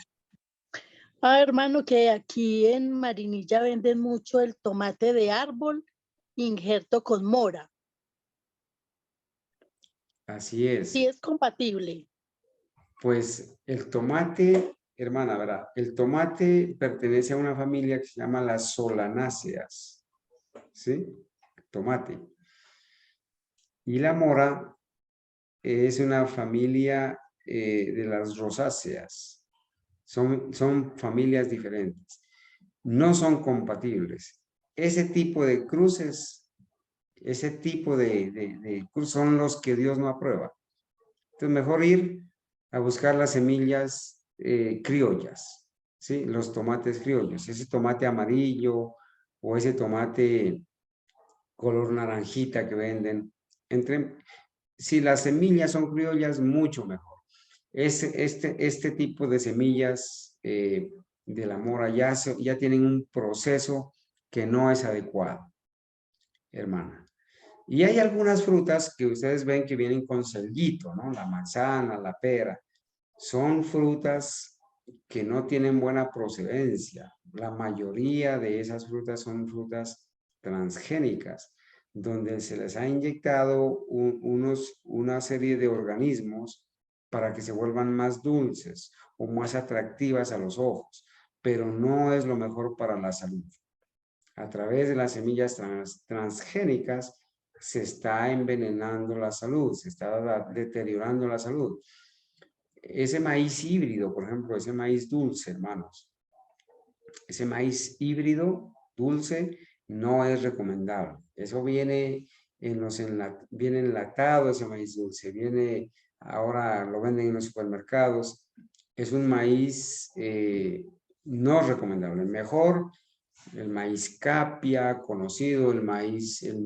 Ah, hermano, que aquí en Marinilla venden mucho el tomate de árbol injerto con mora. Así Sí es. es compatible. Pues el tomate, hermana, ¿verdad? El tomate pertenece a una familia que se llama las solanáceas, ¿sí? Tomate. Y la mora es una familia de las rosáceas. Son familias diferentes. No son compatibles. Ese tipo de cruces, ese tipo de cruces son los que Dios no aprueba. Entonces, mejor ir a buscar las semillas criollas, ¿sí? Los tomates criollos, ese tomate amarillo o ese tomate color naranjita que venden. Si las semillas son criollas, mucho mejor. Este tipo de semillas de la mora ya tienen un proceso que no es adecuado, hermana. Y hay algunas frutas que ustedes ven que vienen con sellito, ¿no? La manzana, la pera. Son frutas que no tienen buena procedencia. La mayoría de esas frutas son frutas transgénicas, donde se les ha inyectado una serie de organismos para que se vuelvan más dulces o más atractivas a los ojos, pero no es lo mejor para la salud. A través de las semillas transgénicas se está envenenando la salud, se está deteriorando la salud. Ese maíz híbrido, por ejemplo, ese maíz dulce, hermanos, ese maíz híbrido dulce no es recomendable. Eso viene viene enlatado, ese maíz dulce, ahora lo venden en los supermercados. Es un maíz no recomendable. Mejor el maíz capia, conocido, el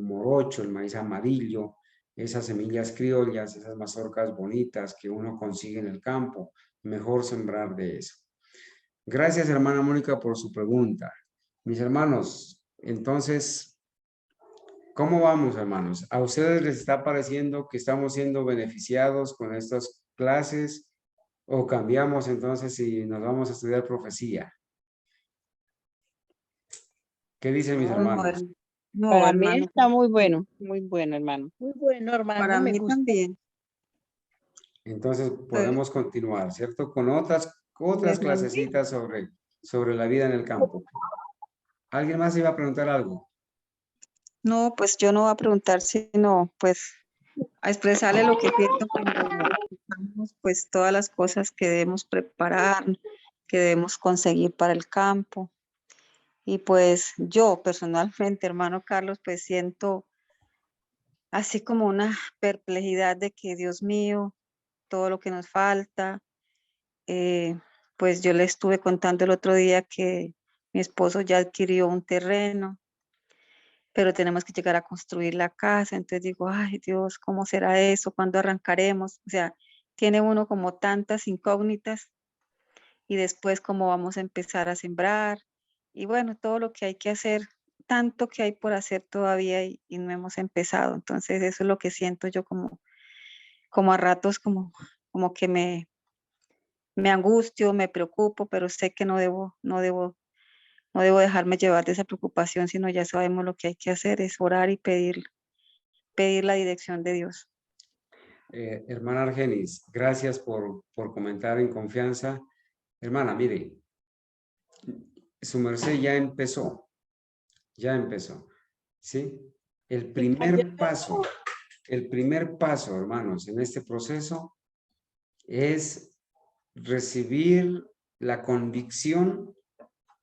morocho, el maíz amarillo, esas semillas criollas, esas mazorcas bonitas que uno consigue en el campo, mejor sembrar de eso. Gracias, hermana Mónica, por su pregunta. Mis hermanos, entonces, ¿cómo vamos, hermanos? ¿A ustedes les está pareciendo que estamos siendo beneficiados con estas clases o cambiamos entonces y nos vamos a estudiar profecía? ¿Qué dicen mis no, hermanos? no, Para mí hermano, está muy bueno, hermano. muy bueno, hermano, Para me mí gusta. también. Entonces Pues, podemos continuar, ¿cierto? Con otras hermano. clasecitas sobre la vida en el campo. ¿Alguien más iba a preguntar algo? No, pues yo no voy a preguntar, sino pues a expresarle lo que siento cuando escuchamos pues todas las cosas que debemos preparar, que debemos conseguir para el campo. Y pues yo personalmente, hermano Carlos, pues siento así como una perplejidad de que, Dios mío, todo lo que nos falta. Pues yo le estuve contando el otro día que mi esposo ya adquirió un terreno, pero tenemos que llegar a construir la casa. Entonces digo, ay Dios, ¿cómo será eso? ¿Cuándo arrancaremos? O sea, tiene uno como tantas incógnitas y después cómo vamos a empezar a sembrar y bueno, todo lo que hay que hacer, tanto que hay por hacer todavía y no hemos empezado. Entonces eso es lo que siento yo como a ratos como que me angustio, me preocupo, pero sé que no debo no debo dejarme llevar de esa preocupación, sino ya sabemos lo que hay que hacer, es orar y pedir la dirección de Dios. Hermana Argenis, gracias por comentar en confianza. Hermana, mire, su merced ya empezó, ¿sí? El primer paso, hermanos, en este proceso es recibir la convicción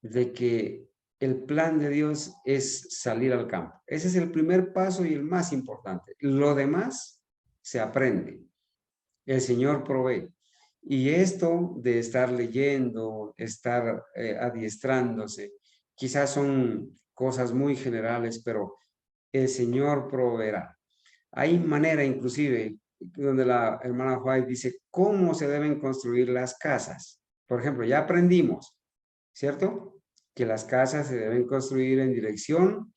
de que el plan de Dios es salir al campo. Ese es el primer paso y el más importante. Lo demás se aprende. El Señor provee. Y esto de estar leyendo, estar adiestrándose, quizás son cosas muy generales, pero el Señor proveerá. Hay manera inclusive donde la hermana White dice cómo se deben construir las casas. Por ejemplo, ya aprendimos, ¿cierto? Que las casas se deben construir en dirección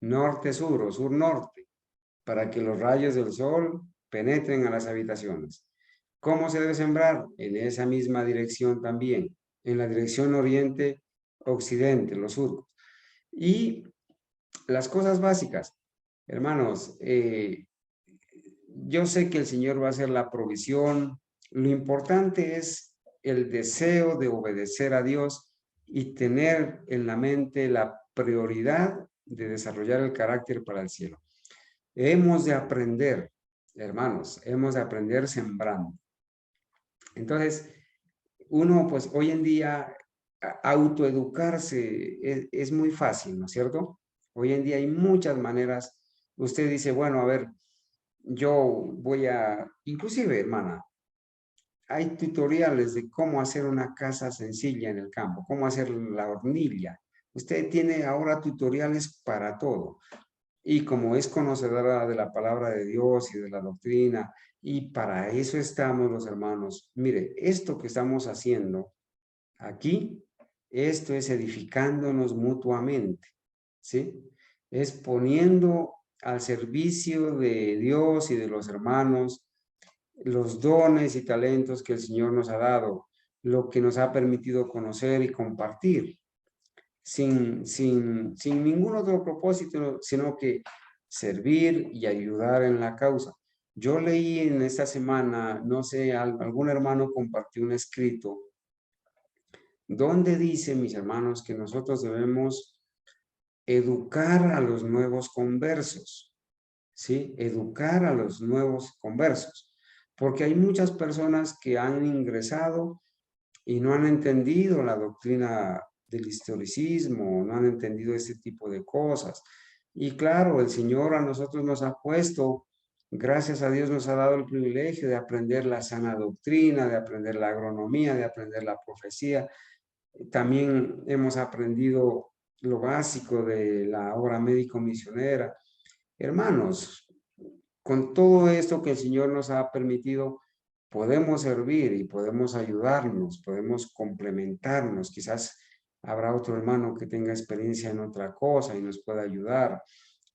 norte-sur o sur-norte para que los rayos del sol penetren a las habitaciones. ¿Cómo se debe sembrar? En esa misma dirección también, en la dirección oriente-occidente, los surcos. Y las cosas básicas, hermanos, yo sé que el Señor va a hacer la provisión. Lo importante es el deseo de obedecer a Dios y tener en la mente la prioridad de desarrollar el carácter para el cielo. Hemos de aprender, hermanos, hemos de aprender sembrando. Entonces, uno pues hoy en día autoeducarse es muy fácil, ¿no es cierto? Hoy en día hay muchas maneras. Usted dice, bueno, a ver, yo voy a, inclusive, hermana, hay tutoriales de cómo hacer una casa sencilla en el campo, cómo hacer la hornilla. Usted tiene ahora tutoriales para todo. Y como es conocedora de la palabra de Dios y de la doctrina, y para eso estamos los hermanos. Mire, esto que estamos haciendo aquí, esto es edificándonos mutuamente, ¿sí? Es poniendo al servicio de Dios y de los hermanos los dones y talentos que el Señor nos ha dado, lo que nos ha permitido conocer y compartir, sin ningún otro propósito, sino que servir y ayudar en la causa. Yo leí en esta semana, no sé, algún hermano compartió un escrito donde dice, mis hermanos, que nosotros debemos educar a los nuevos conversos, ¿sí? Educar a los nuevos conversos, porque hay muchas personas que han ingresado y no han entendido la doctrina del historicismo, no han entendido este tipo de cosas. Y claro, el Señor a nosotros nos ha puesto, gracias a Dios nos ha dado el privilegio de aprender la sana doctrina, de aprender la agronomía, de aprender la profecía. También hemos aprendido lo básico de la obra médico-misionera. Hermanos, con todo esto que el Señor nos ha permitido, podemos servir y podemos ayudarnos, podemos complementarnos. Quizás habrá otro hermano que tenga experiencia en otra cosa y nos pueda ayudar.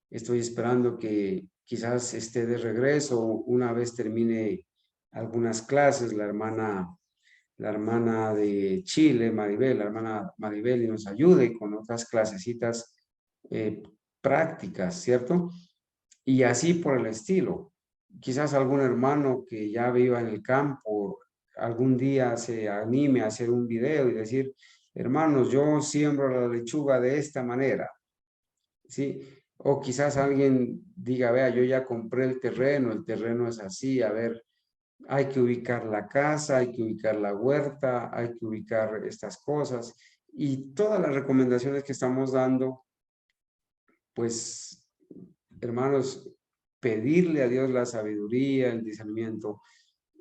Estoy esperando que quizás esté de regreso una vez termine algunas clases, la hermana de Chile, Maribel, la hermana Maribel, y nos ayude con otras clasecitas prácticas, ¿cierto? Y así por el estilo. Quizás algún hermano que ya viva en el campo algún día se anime a hacer un video y decir, hermanos, yo siembro la lechuga de esta manera, ¿sí? O quizás alguien diga, vea, yo ya compré el terreno es así, a ver, hay que ubicar la casa, hay que ubicar la huerta, hay que ubicar estas cosas. Y todas las recomendaciones que estamos dando, pues, hermanos, pedirle a Dios la sabiduría, el discernimiento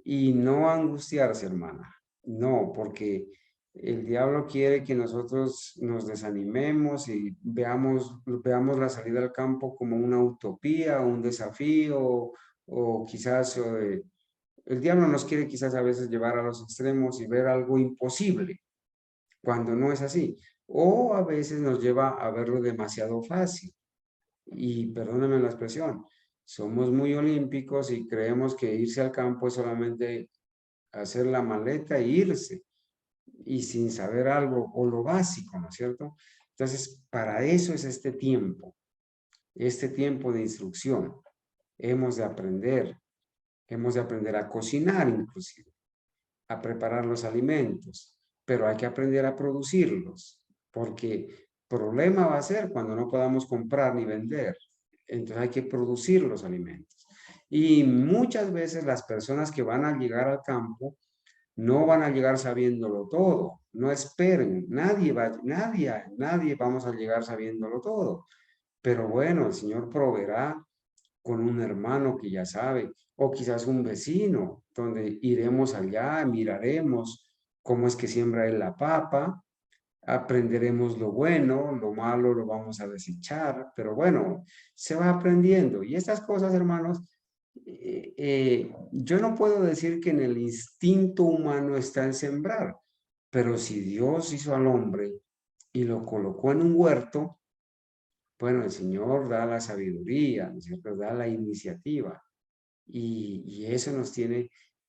y no angustiarse, hermana. No, porque el diablo quiere que nosotros nos desanimemos y veamos la salida al campo como una utopía, un desafío, o quizás el diablo nos quiere quizás a veces llevar a los extremos y ver algo imposible, cuando no es así. O a veces nos lleva a verlo demasiado fácil. Y perdónenme la expresión, somos muy olímpicos y creemos que irse al campo es solamente hacer la maleta e irse, y sin saber algo o lo básico, ¿no es cierto? Entonces, para eso es este tiempo de instrucción. Hemos de aprender a cocinar inclusive, a preparar los alimentos, pero hay que aprender a producirlos, porque problema va a ser cuando no podamos comprar ni vender. Entonces hay que producir los alimentos. Y muchas veces las personas que van a llegar al campo no van a llegar sabiéndolo todo. No esperen, nadie vamos a llegar sabiéndolo todo. Pero bueno, el Señor proveerá con un hermano que ya sabe, o quizás un vecino, donde iremos allá, miraremos cómo es que siembra él la papa, aprenderemos lo bueno, lo malo lo vamos a desechar, pero bueno, se va aprendiendo. Y estas cosas, hermanos, yo no puedo decir que en el instinto humano está el sembrar, pero si Dios hizo al hombre y lo colocó en un huerto, bueno, el Señor da la sabiduría, ¿no es cierto? Da la iniciativa. Y eso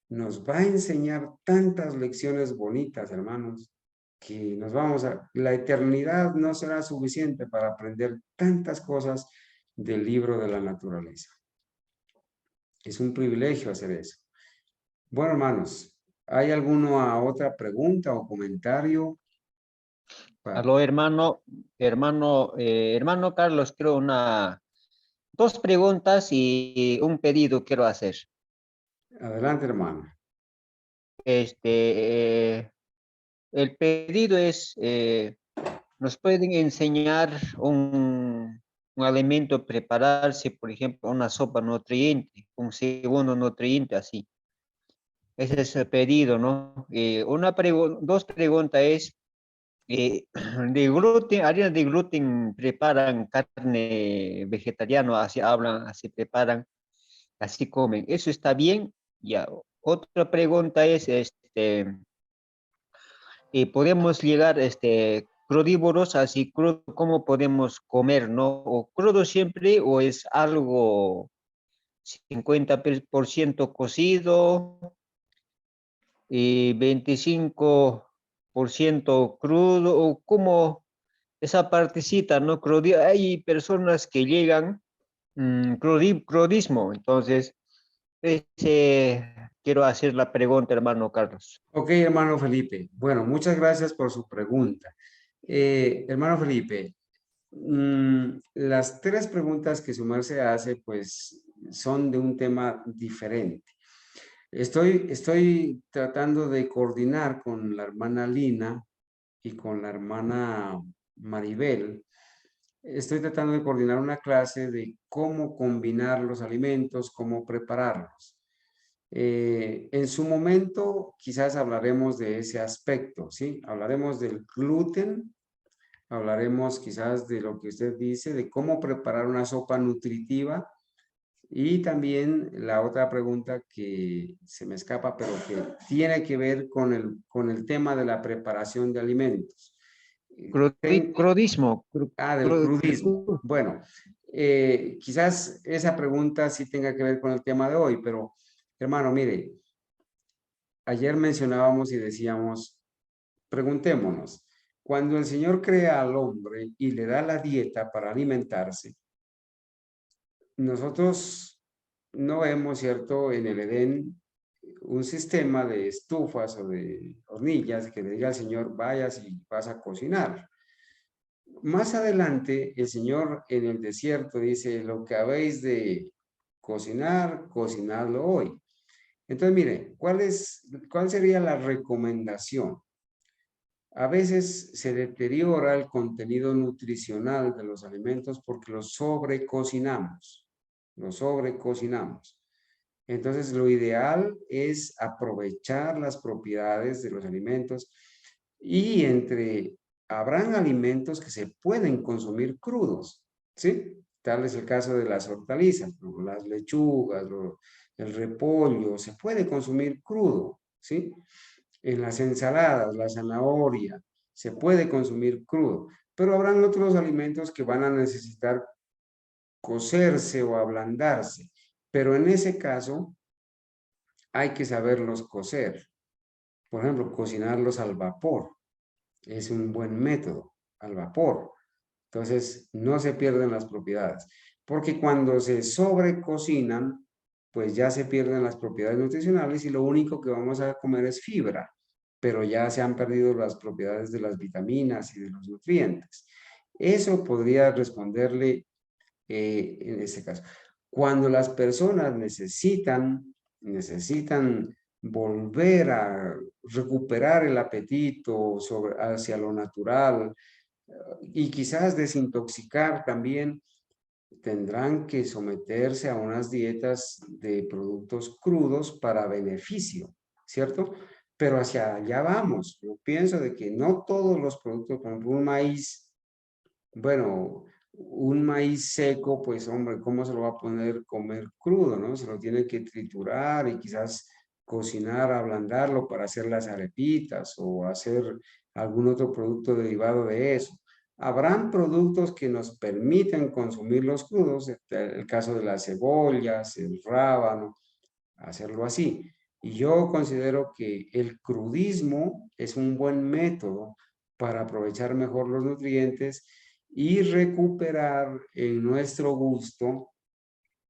nos va a enseñar tantas lecciones bonitas, hermanos, que la eternidad no será suficiente para aprender tantas cosas del libro de la naturaleza. Es un privilegio hacer eso. Bueno, hermanos, ¿hay alguna otra pregunta o comentario? Aló, hermano Carlos, quiero dos preguntas y un pedido quiero hacer. Adelante, hermano. El pedido es, ¿nos pueden enseñar un alimento prepararse, por ejemplo, una sopa nutriente, un segundo nutriente así? Ese es el pedido, ¿no? Dos preguntas es, de gluten, harina de gluten preparan carne vegetariana, así hablan, así preparan, así comen. ¿Eso está bien? Ya. Otra pregunta es, ¿podemos llegar, crudívoros, así crudo, cómo podemos comer, no? ¿O crudo siempre o es algo 50% cocido y 25% crudo? ¿O cómo esa partecita, no? Hay personas que llegan crudismo, entonces quiero hacer la pregunta, hermano Carlos. Ok, hermano Felipe. Bueno, muchas gracias por su pregunta. Hermano Felipe, las tres preguntas que su merced hace, pues, son de un tema diferente. Estoy tratando de coordinar con la hermana Lina y con la hermana Maribel. Estoy tratando de coordinar una clase de cómo combinar los alimentos, cómo prepararlos. En su momento, quizás hablaremos de ese aspecto, ¿sí? Hablaremos del gluten, hablaremos quizás de lo que usted dice, de cómo preparar una sopa nutritiva y también la otra pregunta que se me escapa, pero que tiene que ver con el tema de la preparación de alimentos. Crudismo. Del crudismo. Bueno, quizás esa pregunta sí tenga que ver con el tema de hoy, pero hermano, mire, ayer mencionábamos y decíamos, preguntémonos, cuando el Señor crea al hombre y le da la dieta para alimentarse, nosotros no vemos, ¿cierto?, en el Edén un sistema de estufas o de hornillas que le diga al Señor, vayas y vas a cocinar. Más adelante, el Señor en el desierto dice, lo que habéis de cocinar, cocinadlo hoy. Entonces, mire, ¿cuál sería la recomendación? A veces se deteriora el contenido nutricional de los alimentos porque los sobrecocinamos. Entonces, lo ideal es aprovechar las propiedades de los alimentos y habrán alimentos que se pueden consumir crudos, ¿sí? Tal es el caso de las hortalizas, ¿no? Las lechugas, el repollo, se puede consumir crudo, ¿sí? En las ensaladas, la zanahoria, se puede consumir crudo, pero habrán otros alimentos que van a necesitar cocerse o ablandarse, pero en ese caso hay que saberlos cocer. Por ejemplo, cocinarlos al vapor es un buen método, al vapor. Entonces, no se pierden las propiedades, porque cuando se sobrecocinan, pues ya se pierden las propiedades nutricionales y lo único que vamos a comer es fibra, pero ya se han perdido las propiedades de las vitaminas y de los nutrientes. Eso podría responderle en este caso. Cuando las personas necesitan volver a recuperar el apetito hacia lo natural y quizás desintoxicar también, tendrán que someterse a unas dietas de productos crudos para beneficio, ¿cierto? Pero hacia allá vamos. Yo pienso de que no todos los productos, por ejemplo, un maíz, bueno, un maíz seco, pues hombre, ¿cómo se lo va a comer crudo, no? Se lo tiene que triturar y quizás cocinar, ablandarlo para hacer las arepitas o hacer algún otro producto derivado de eso. Habrán productos que nos permiten consumirlos crudos, el caso de las cebollas, el rábano, hacerlo así. Y yo considero que el crudismo es un buen método para aprovechar mejor los nutrientes y recuperar en nuestro gusto,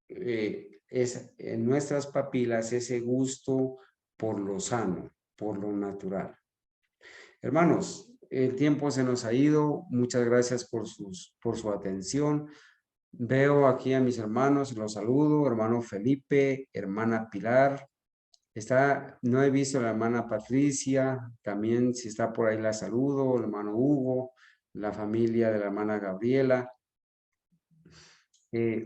en nuestras papilas, ese gusto por lo sano, por lo natural. Hermanos, el tiempo se nos ha ido. Muchas gracias por su atención. Veo aquí a mis hermanos, los saludo, hermano Felipe, hermana Pilar. No he visto a la hermana Patricia, también si está por ahí la saludo, el hermano Hugo, la familia de la hermana Gabriela.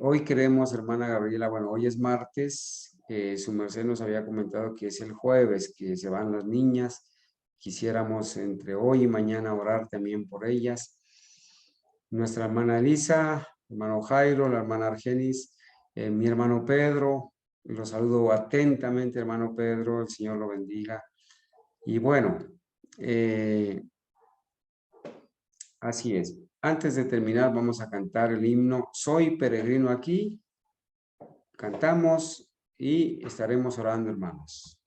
Hoy queremos, hermana Gabriela, bueno, hoy es martes, su merced nos había comentado que es el jueves, que se van las niñas. Quisiéramos entre hoy y mañana orar también por ellas. Nuestra hermana Elisa, hermano Jairo, la hermana Argenis, mi hermano Pedro, los saludo atentamente, hermano Pedro, el Señor lo bendiga. Y bueno, así es. Antes de terminar, vamos a cantar el himno Soy peregrino aquí. Cantamos y estaremos orando, hermanos.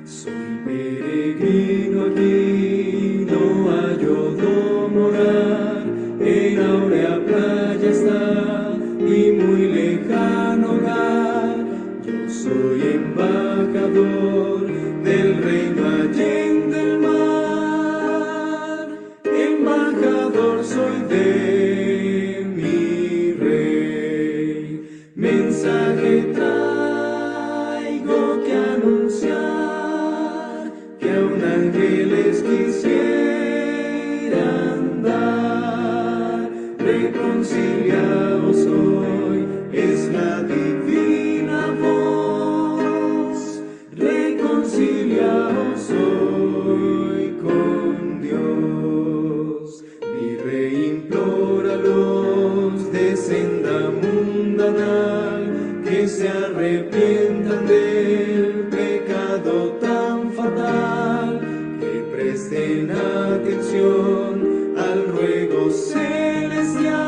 Soy peregrino aquí, no hallo dónde morar, en áurea playa está mi muy lejano hogar. Yo soy embajador del reino allende el mar, embajador soy de mi rey, mensaje traigo que anunciar, que aún ángeles quisieran dar. Reconciliados hoy es la divina voz, reconciliados hoy con Dios. Mi rey implora a los de senda mundanal que se arrepientan del pecado tan fatal, que presten atención al ruego celestial.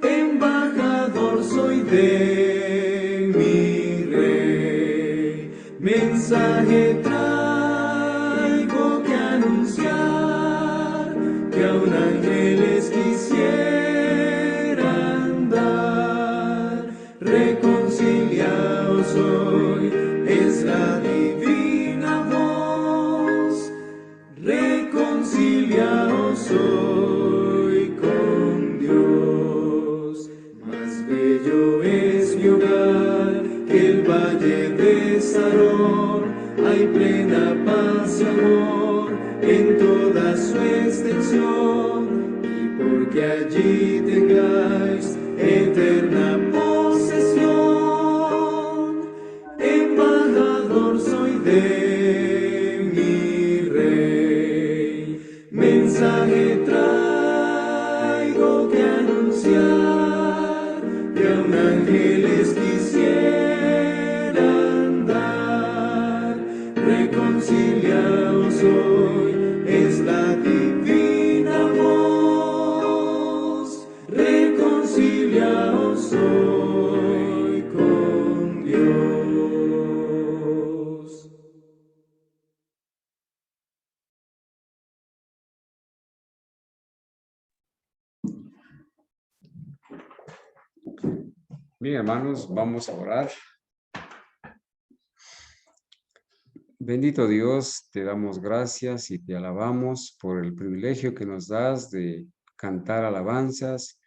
Embajador soy de mi rey, mensaje traigo que anunciar, que aún ángeles quisieran dar. Reconciliados hoy es la divina voz, reconciliados hoy con Dios. Más bello es mi hogar que el valle de Sarón, hay plena paz y amor en toda su extensión, y porque allí tengáis eterna posesión. Embajador soy de mi rey, mensaje traigo que anunciar, que aun ángeles quisieran dar. Reconciliaos hoy, es la divina voz. Reconciliaos hoy con Dios. Bien, hermanos, vamos a orar. Bendito Dios, te damos gracias y te alabamos por el privilegio que nos das de cantar alabanzas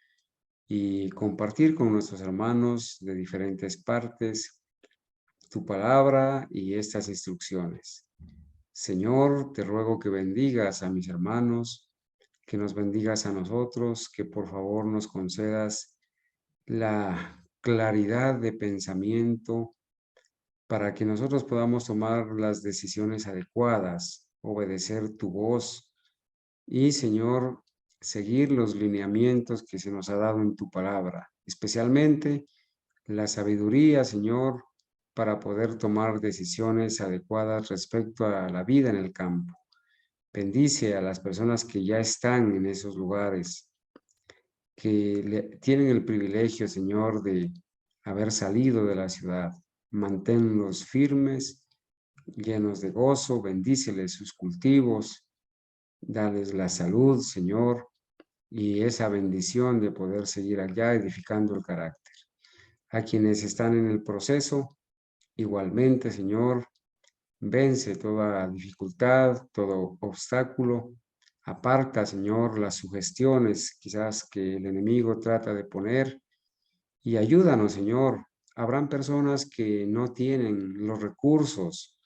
y compartir con nuestros hermanos de diferentes partes tu palabra y estas instrucciones. Señor, te ruego que bendigas a mis hermanos, que nos bendigas a nosotros, que por favor nos concedas la claridad de pensamiento para que nosotros podamos tomar las decisiones adecuadas, obedecer tu voz y, Señor, seguir los lineamientos que se nos ha dado en tu palabra, especialmente la sabiduría, Señor, para poder tomar decisiones adecuadas respecto a la vida en el campo. Bendice a las personas que ya están en esos lugares, que tienen el privilegio, Señor, de haber salido de la ciudad. Manténlos firmes, llenos de gozo, bendíceles sus cultivos, dales la salud, Señor, y esa bendición de poder seguir allá edificando el carácter. A quienes están en el proceso, igualmente, Señor, vence toda dificultad, todo obstáculo. Aparta, Señor, las sugestiones quizás que el enemigo trata de poner y ayúdanos, Señor. Habrán personas que no tienen los recursos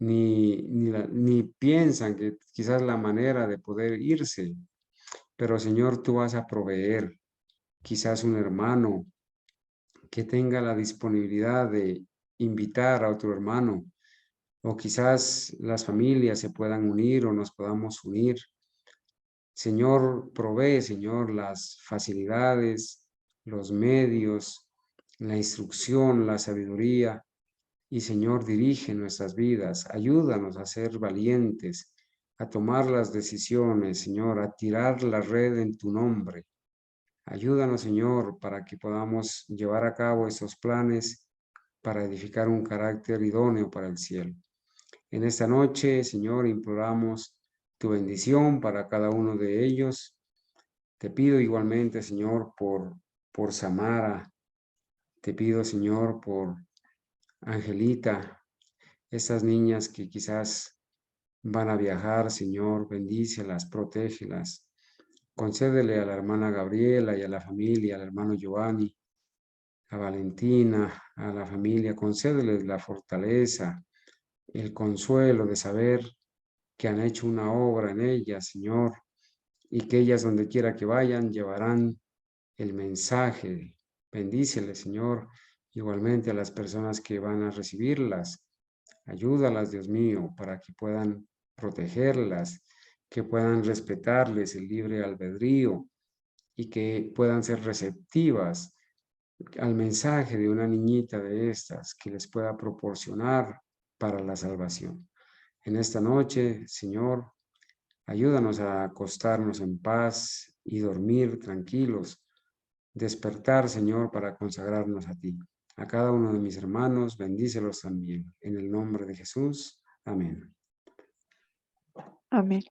ni piensan que quizás la manera de poder irse, pero Señor, tú vas a proveer quizás un hermano que tenga la disponibilidad de invitar a otro hermano, o quizás las familias se puedan unir o nos podamos unir. Señor, provee, Señor, las facilidades, los medios, la instrucción, la sabiduría. Y, Señor, dirige nuestras vidas. Ayúdanos a ser valientes, a tomar las decisiones, Señor, a tirar la red en tu nombre. Ayúdanos, Señor, para que podamos llevar a cabo esos planes para edificar un carácter idóneo para el cielo. En esta noche, Señor, imploramos tu bendición para cada uno de ellos. Te pido igualmente, Señor, por Samara. Te pido, Señor, por Angelita, estas niñas que quizás van a viajar, Señor, bendícelas, protégelas. Concédele a la hermana Gabriela y a la familia, al hermano Giovanni, a Valentina, a la familia, concédeles la fortaleza, el consuelo de saber que han hecho una obra en ellas, Señor, y que ellas donde quiera que vayan llevarán el mensaje. Bendíceles, Señor, igualmente a las personas que van a recibirlas. Ayúdalas, Dios mío, para que puedan protegerlas, que puedan respetarles el libre albedrío y que puedan ser receptivas al mensaje de una niñita de estas que les pueda proporcionar para la salvación. En esta noche, Señor, ayúdanos a acostarnos en paz y dormir tranquilos. Despertar, Señor, para consagrarnos a ti. A cada uno de mis hermanos, bendícelos también. En el nombre de Jesús. Amén. Amén.